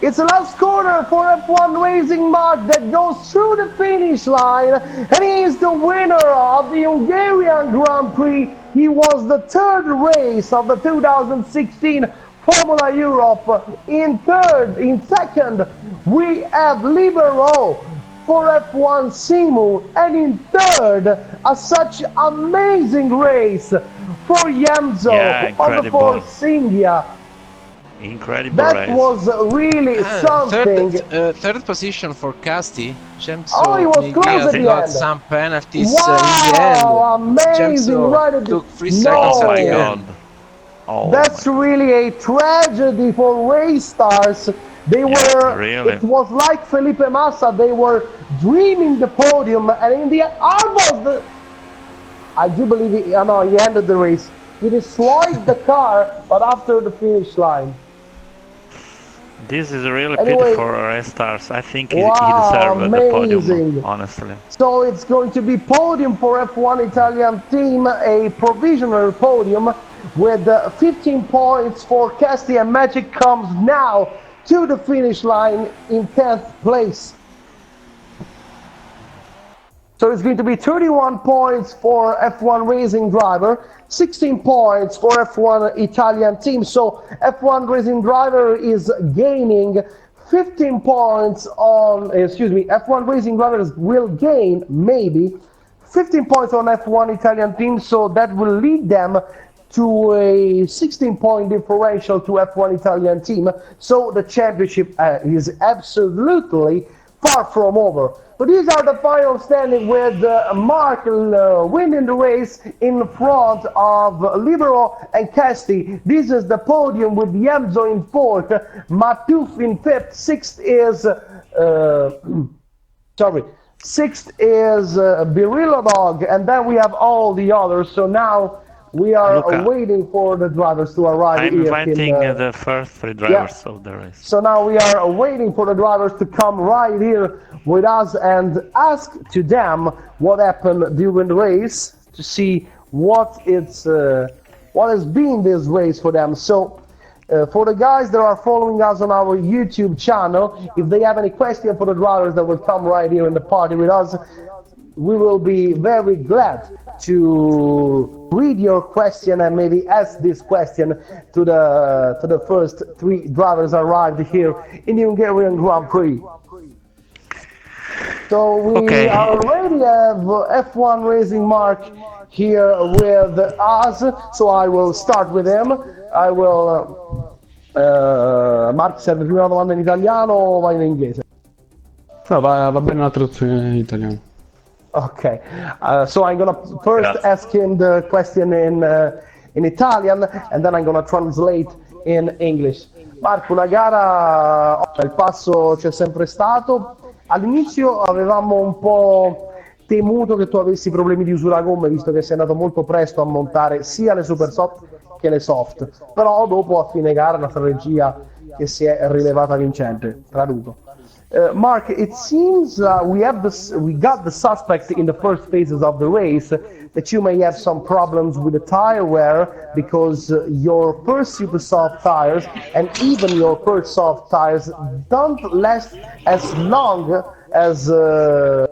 It's the last corner for F1 Racing Mark that goes through the finish line, and he is the winner of the Hungarian Grand Prix. He was the 3rd race of the 2016 Formula Europe. In 2nd, we have Libero for F1 Simu, and in 3rd, such amazing race for Yemzo on the Force India. Incredible that race. Was really something. 3rd position for Casti. Oh, he was close at the got end. some penalties wow, in the end. Amazing! Right at took 3 seconds at the end. Oh, that's really a tragedy for race stars. They were. Really. It was like Felipe Massa. They were dreaming the podium, and in the almost. I do believe he ended the race. He destroyed the car, but after the finish line. This is really pity for race stars. I think he deserved the podium, honestly. So it's going to be podium for F1 Italian team, a provisional podium with 15 points for Casti, and Magic comes now to the finish line in 10th place. So it's going to be 31 points for F1 Racing driver, 16 points for F1 Italian team. So F1 Racing driver is gaining 15 points on, F1 Racing drivers will gain maybe 15 points on F1 Italian team. So that will lead them to a 16-point differential to F1 Italian team. So the championship is absolutely far from over. But these are the final standing with Mark winning the race in front of Libero and Casti. This is the podium with Yemzo in 4th, Matuf in 5th, 6th is 6th is Birillo Dog, and then we have all the others. So now we are waiting for the drivers to arrive. I'm inviting the first 3 drivers of the race. So now we are waiting for the drivers to come right here with us and ask to them what happened during the race, to see what has been this race for them. So for the guys that are following us on our YouTube channel, if they have any question for the drivers that will come right here in the party with us, we will be very glad to read your question and maybe ask this question to the first three drivers arrived here in the Hungarian Grand Prix. So we Okay. already have F1 Racing Mark here with us, so I will start with him. I will... Mark, serve prima una domanda in italiano o vai in inglese? No, va bene la traduzione in italiano. Okay, so I'm gonna first ask him the question in Italian and then I'm gonna translate in English. Marco, una gara, il passo c'è sempre stato. All'inizio avevamo un po' temuto che tu avessi problemi di usura gomme, visto che sei andato molto presto a montare sia le super soft che le soft. Però dopo a fine gara la strategia che si è rilevata vincente. Traduco. Mark, it seems we got the suspect in the first phases of the race that you may have some problems with the tire wear because your first super soft tires and even your first soft tires don't last as long as the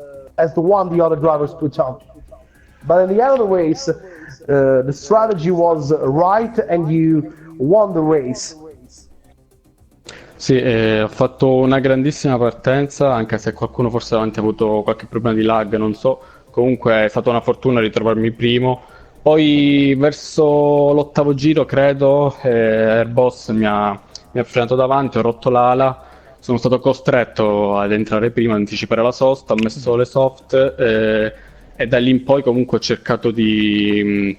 one the other drivers put on. But in the other race, the strategy was right and you won the race. Sì, ho fatto una grandissima partenza, anche se qualcuno forse davanti ha avuto qualche problema di lag, non so. Comunque è stata una fortuna ritrovarmi primo. Poi verso l'ottavo giro, credo, Airboss mi ha frenato davanti, ho rotto l'ala. Sono stato costretto ad entrare prima, ad anticipare la sosta, ho messo le soft e da lì in poi comunque ho cercato di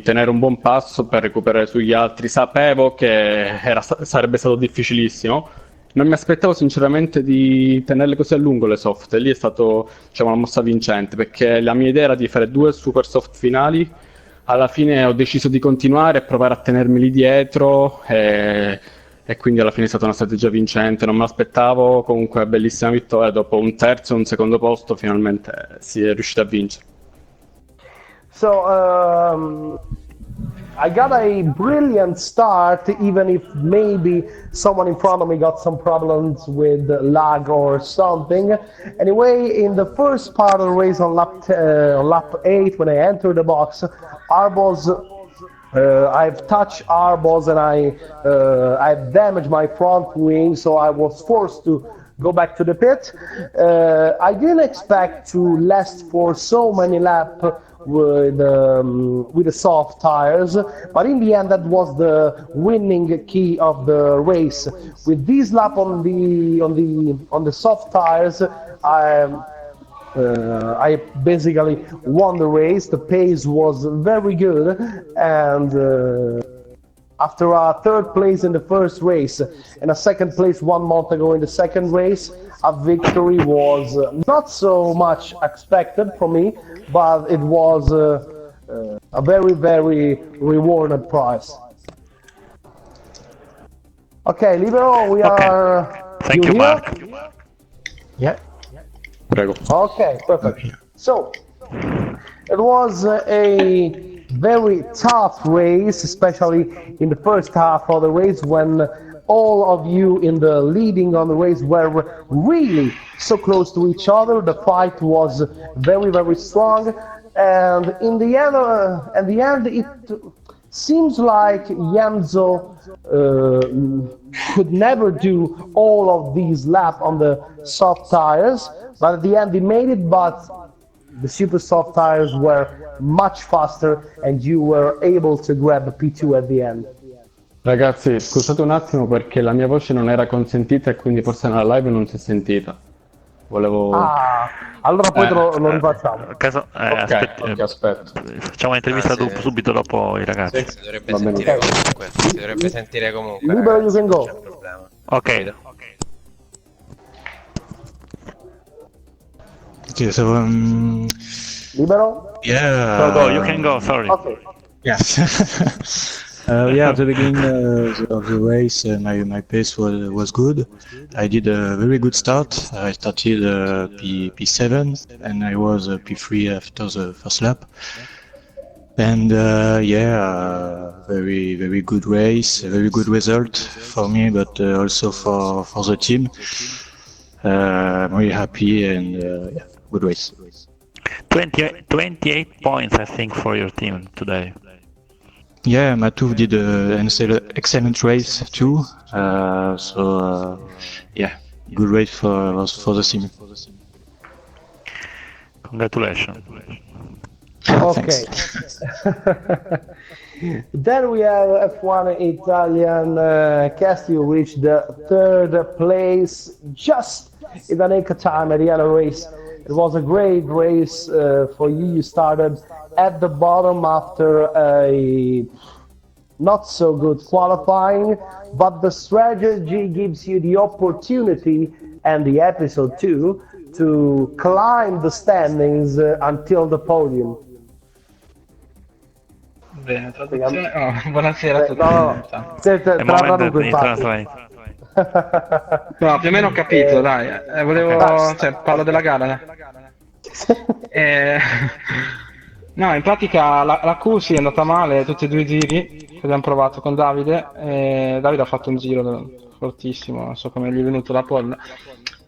tenere un buon passo per recuperare sugli altri. Sapevo che sarebbe stato difficilissimo, non mi aspettavo sinceramente di tenerle così a lungo le soft, e lì è stato, diciamo, una mossa vincente, perché la mia idea era di fare 2 super soft finali. Alla fine ho deciso di continuare e provare a tenermi lì dietro e quindi alla fine è stata una strategia vincente, non me l'aspettavo. Comunque bellissima vittoria, dopo un terzo e un secondo posto finalmente si è riuscito a vincere. So I got a brilliant start, even if maybe someone in front of me got some problems with lag or something. Anyway, in the first part of the race on lap 8, when I entered the box, I've touched Arbos and I've damaged my front wing, so I was forced to go back to the pit. I didn't expect to last for so many laps with the soft tires, but in the end that was the winning key of the race. With this lap on the soft tires, I basically won the race. The pace was very good, and after a third place in the first race and a second place 1 month ago in the second race, a victory was not so much expected for me, but it was a very, very rewarded prize. Okay, Libero, we are... Thank you, here? Mark. Yeah. Prego. Okay, perfect. So, it was a very tough race, especially in the first half of the race when all of you in the leading on the race were really so close to each other. The fight was very, very strong, and in the end, it seems like Janzo could never do all of these laps on the soft tires, but at the end he made it. But the super soft tires were much faster, and you were able to grab the P2 at the end. Ragazzi, scusate un attimo perché la mia voce non era consentita e quindi forse nella live non si è sentita. Volevo... allora poi lo rifacciamo. Aspetta. Facciamo un'intervista subito dopo i ragazzi. Si dovrebbe sentire comunque. Si dovrebbe sentire comunque. Libero, you can go. Non c'è problema. Ok. Okay, so Libero? yeah. Go, you can go, sorry. Okay. Yes. Yeah, at the beginning of the race, my pace was good. I did a very good start. I started P7 and I was P3 after the first lap. And very, very good race, a very good result for me, but also for the team. I'm really happy and good race. 28 points, I think, for your team today. Yeah, Matu did an excellent race too. Yeah, good race for the team. Congratulations. Okay. Then we have F1 Italian. Castillo reached the third place just in the nick of time at the end of the race. It was a great race for you. You started at the bottom after a not so good qualifying, but the strategy gives you the opportunity, and the episode too, to climb the standings until the podium. Bene, traduzione. Oh, buonasera a tutti. No, A moment that he translate. No, più o meno ho capito, dai. Volevo. Cioè, parlo della gara. No, in pratica la Q è andata male tutti e due i giri che abbiamo provato con Davide. Davide ha fatto un giro fortissimo, non so come gli è venuto la pole.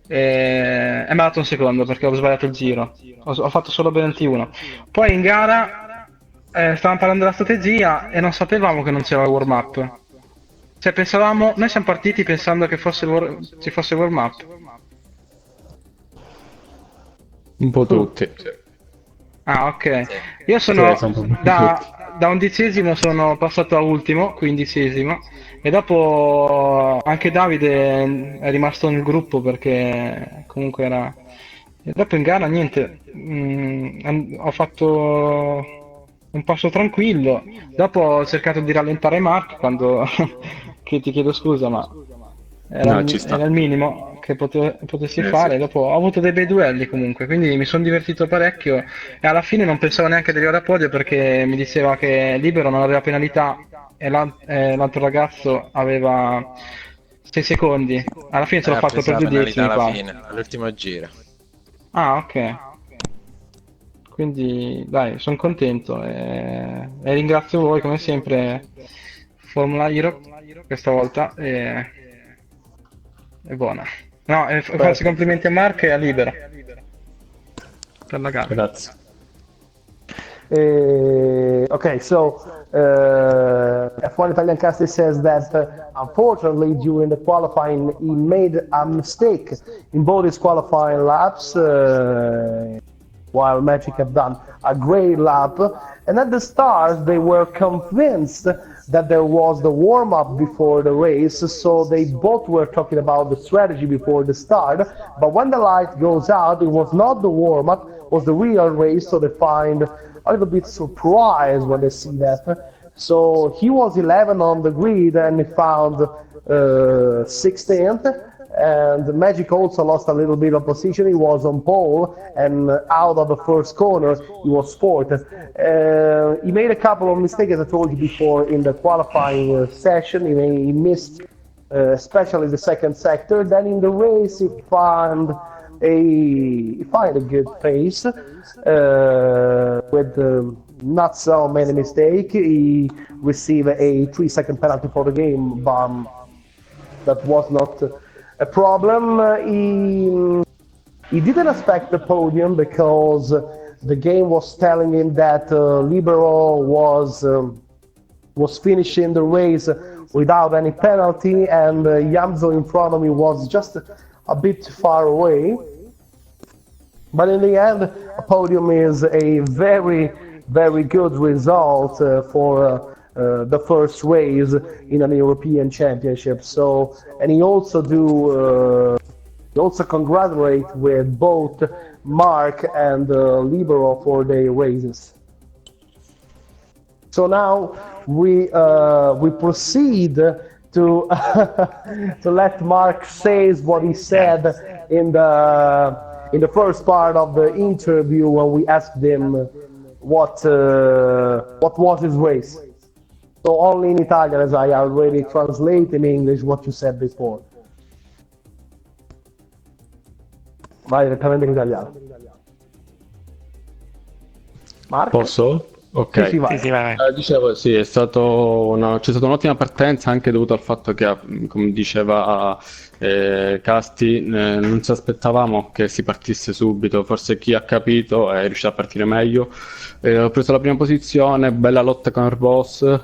E mi ha dato un secondo perché ho sbagliato il giro. Ho fatto solo 21. Poi in gara stavamo parlando della strategia e non sapevamo che non c'era il warm up. Cioè pensavamo, noi siamo partiti pensando che ci fosse warm up. Un po' tutti. Ah, ok. Io sono Sì, sono da 11° sono passato a ultimo, 15°, e dopo anche Davide è rimasto nel gruppo perché comunque era. E dopo in gara niente, ho fatto un passo tranquillo, dopo ho cercato di rallentare Mark quando che ti chiedo scusa, ma No, ci sta. era il minimo che potessi Sì. fare. Dopo ho avuto dei bei duelli comunque, quindi mi sono divertito parecchio e alla fine non pensavo neanche di arrivare a podio perché mi diceva che Libero non aveva penalità e l'altro ragazzo aveva 6 secondi. Alla fine ce l'ho Ha fatto preso per la 2 decimi penalità alla qua. fine, all'ultimo giro. Ah, ok. Quindi dai, sono contento e ringrazio voi come sempre, Formula Europe, questa volta è buona. No, e faccio i complimenti a Marco e a Libero per la gara. Grazie. Okay, so F1 Italian Casti says that unfortunately during the qualifying he made a mistake in both his qualifying laps, while Magic have done a great lap, and at the start they were convinced that there was the warm-up before the race, so they both were talking about the strategy before the start, but when the light goes out, it was not the warm-up, it was the real race, so they find a little bit surprised when they see that. So he was 11 on the grid and he found 16th, and Magic also lost a little bit of position. He was on pole, and out of the first corner he was fourth. He made a couple of mistakes, as I told you before, in the qualifying session. He missed especially the second sector. Then in the race he found a good pace with not so many mistakes. He received a 3-second penalty for the game, but that was not a problem. He didn't expect the podium because the game was telling him that Libero was finishing the race without any penalty, and Yamzo in front of me was just a bit far away. But in the end, a podium is a very, very good result for the first race in an European Championship. So, and he also congratulate with both Mark and Libero for their races. So now we proceed to to let Mark say what he said in the first part of the interview when we asked him what was his race. So only in Italian, as I already translate in English what you said before. Vai direttamente in italiano. Mark? Posso? Ok. Sì, vai. Sì, vai. Dicevo, sì, c'è stata un'ottima partenza anche dovuto al fatto che, come diceva Casti, non ci aspettavamo che si partisse subito, forse chi ha capito è riuscito a partire meglio. Ho preso la prima posizione, bella lotta con il boss,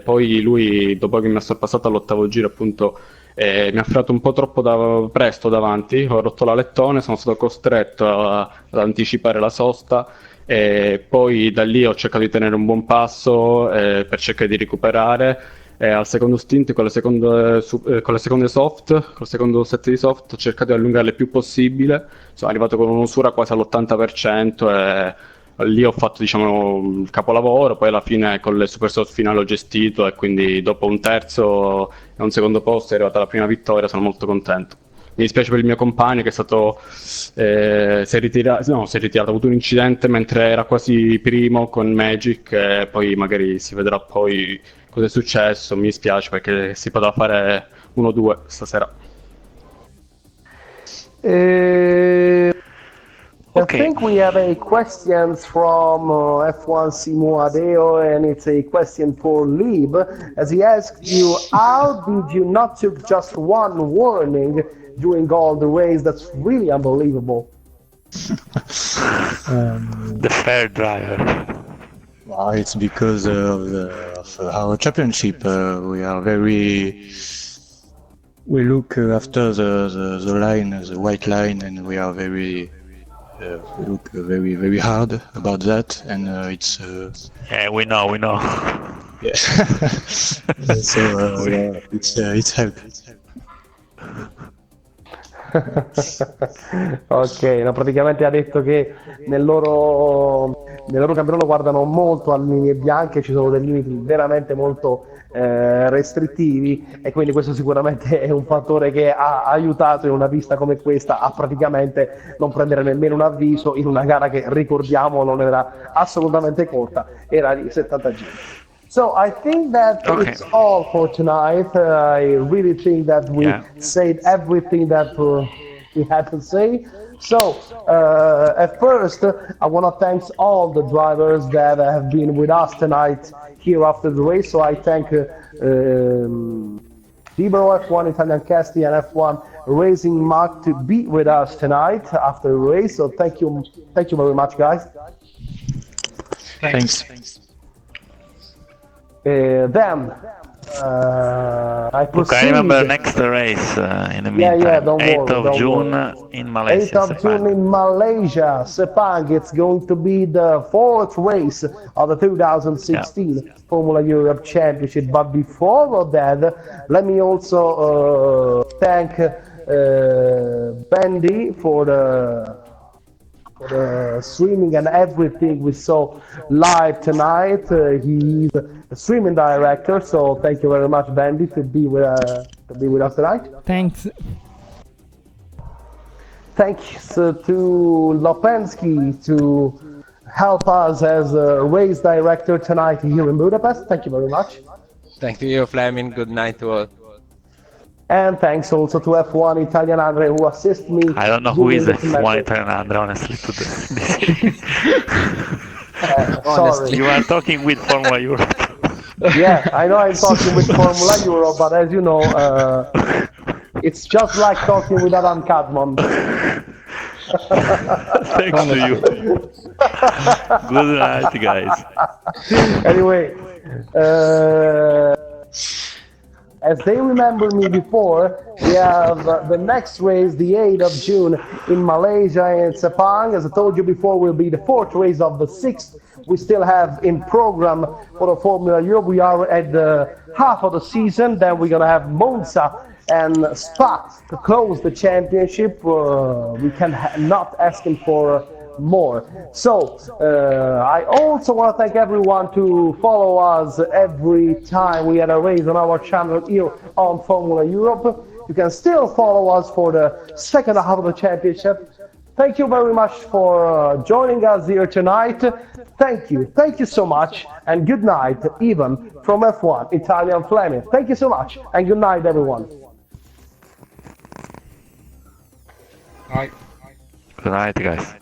poi lui, dopo che mi ha sorpassato all'ottavo giro, appunto, mi ha frenato un po' troppo presto davanti, ho rotto l'alettone, sono stato costretto ad anticipare la sosta e poi da lì ho cercato di tenere un buon passo per cercare di recuperare. E al secondo stint con le seconde soft, col secondo set di soft, ho cercato di allungarle il più possibile. Sono arrivato con un'usura quasi all'80% e lì ho fatto, diciamo, il capolavoro. Poi alla fine con le super soft finale ho gestito e quindi dopo un terzo e un secondo posto è arrivata la prima vittoria, sono molto contento. Mi dispiace per il mio compagno che è stato, si è ritirato, no, si è ritirato, ha avuto un incidente mentre era quasi primo con Magic e poi magari si vedrà poi cosa è successo. Mi dispiace perché si poteva fare 1-2 stasera. I Okay. think we have a question from F1 Simo Adeo, and it's a question for Lieb, as he asked you, how did you not took just one warning during all the race? That's really unbelievable. The fair driver. Well, it's because of our championship. We are very. We look after the line, the white line, and we are very. We look very hard about that, and it's. Yeah, we know. Yeah. So yeah, it's help. Ok, no, praticamente ha detto che nel loro campionato guardano molto alle linee bianche, ci sono dei limiti veramente molto restrittivi e quindi questo sicuramente è un fattore che ha aiutato in una pista come questa a praticamente non prendere nemmeno un avviso in una gara che, ricordiamo, non era assolutamente corta, era di 70 giri. So I think that Okay. it's all for tonight. I really think that we said everything that we had to say. So at first, I want to thank all the drivers that have been with us tonight here after the race. So I thank Libero F1 Italian Casti and F1 Racing Mark to be with us tonight after the race. So thank you very much, guys. Thanks. Then I proceed. Look, I remember next race in the meantime. Yeah, don't 8th worry, of don't June worry. in Malaysia. 8th of June in Malaysia, Sepang. It's going to be the fourth race of the 2016 Formula Europe Championship. But before that, let me also thank Bendy for the streaming and everything we saw live tonight. He's the streaming director, so thank you very much, Bendy, to be with us tonight. Thanks. Thanks to Lopensky to help us as a race director tonight here in Budapest. Thank you very much. Thank you, Fleming. Good night to all. And thanks also to F1 Italian Andre who assist me. I don't know who is during this F1 method. Italian Andre, honestly. Sorry. You are talking with Formula Europe. Yeah, I know I'm talking with Formula Europe, but as you know, it's just like talking with Adam Cadman. Thanks to you. Good night, guys. Anyway, as they remember me before, we have the next race, the 8th of June in Malaysia and Sepang. As I told you before, will be the fourth race of the sixth. We still have in program for the Formula Europe. We are at the half of the season. Then we're gonna have Monza and Spa to close the championship. We can not asking for more. So I also want to thank everyone to follow us every time we had a race on our channel here on Formula Europe. You can still follow us for the second half of the championship. Thank you very much for joining us here tonight. Thank you so much, and good night, even from F1 Italian Fleming. Thank you so much, and good night, everyone. Vai. Good night, guys.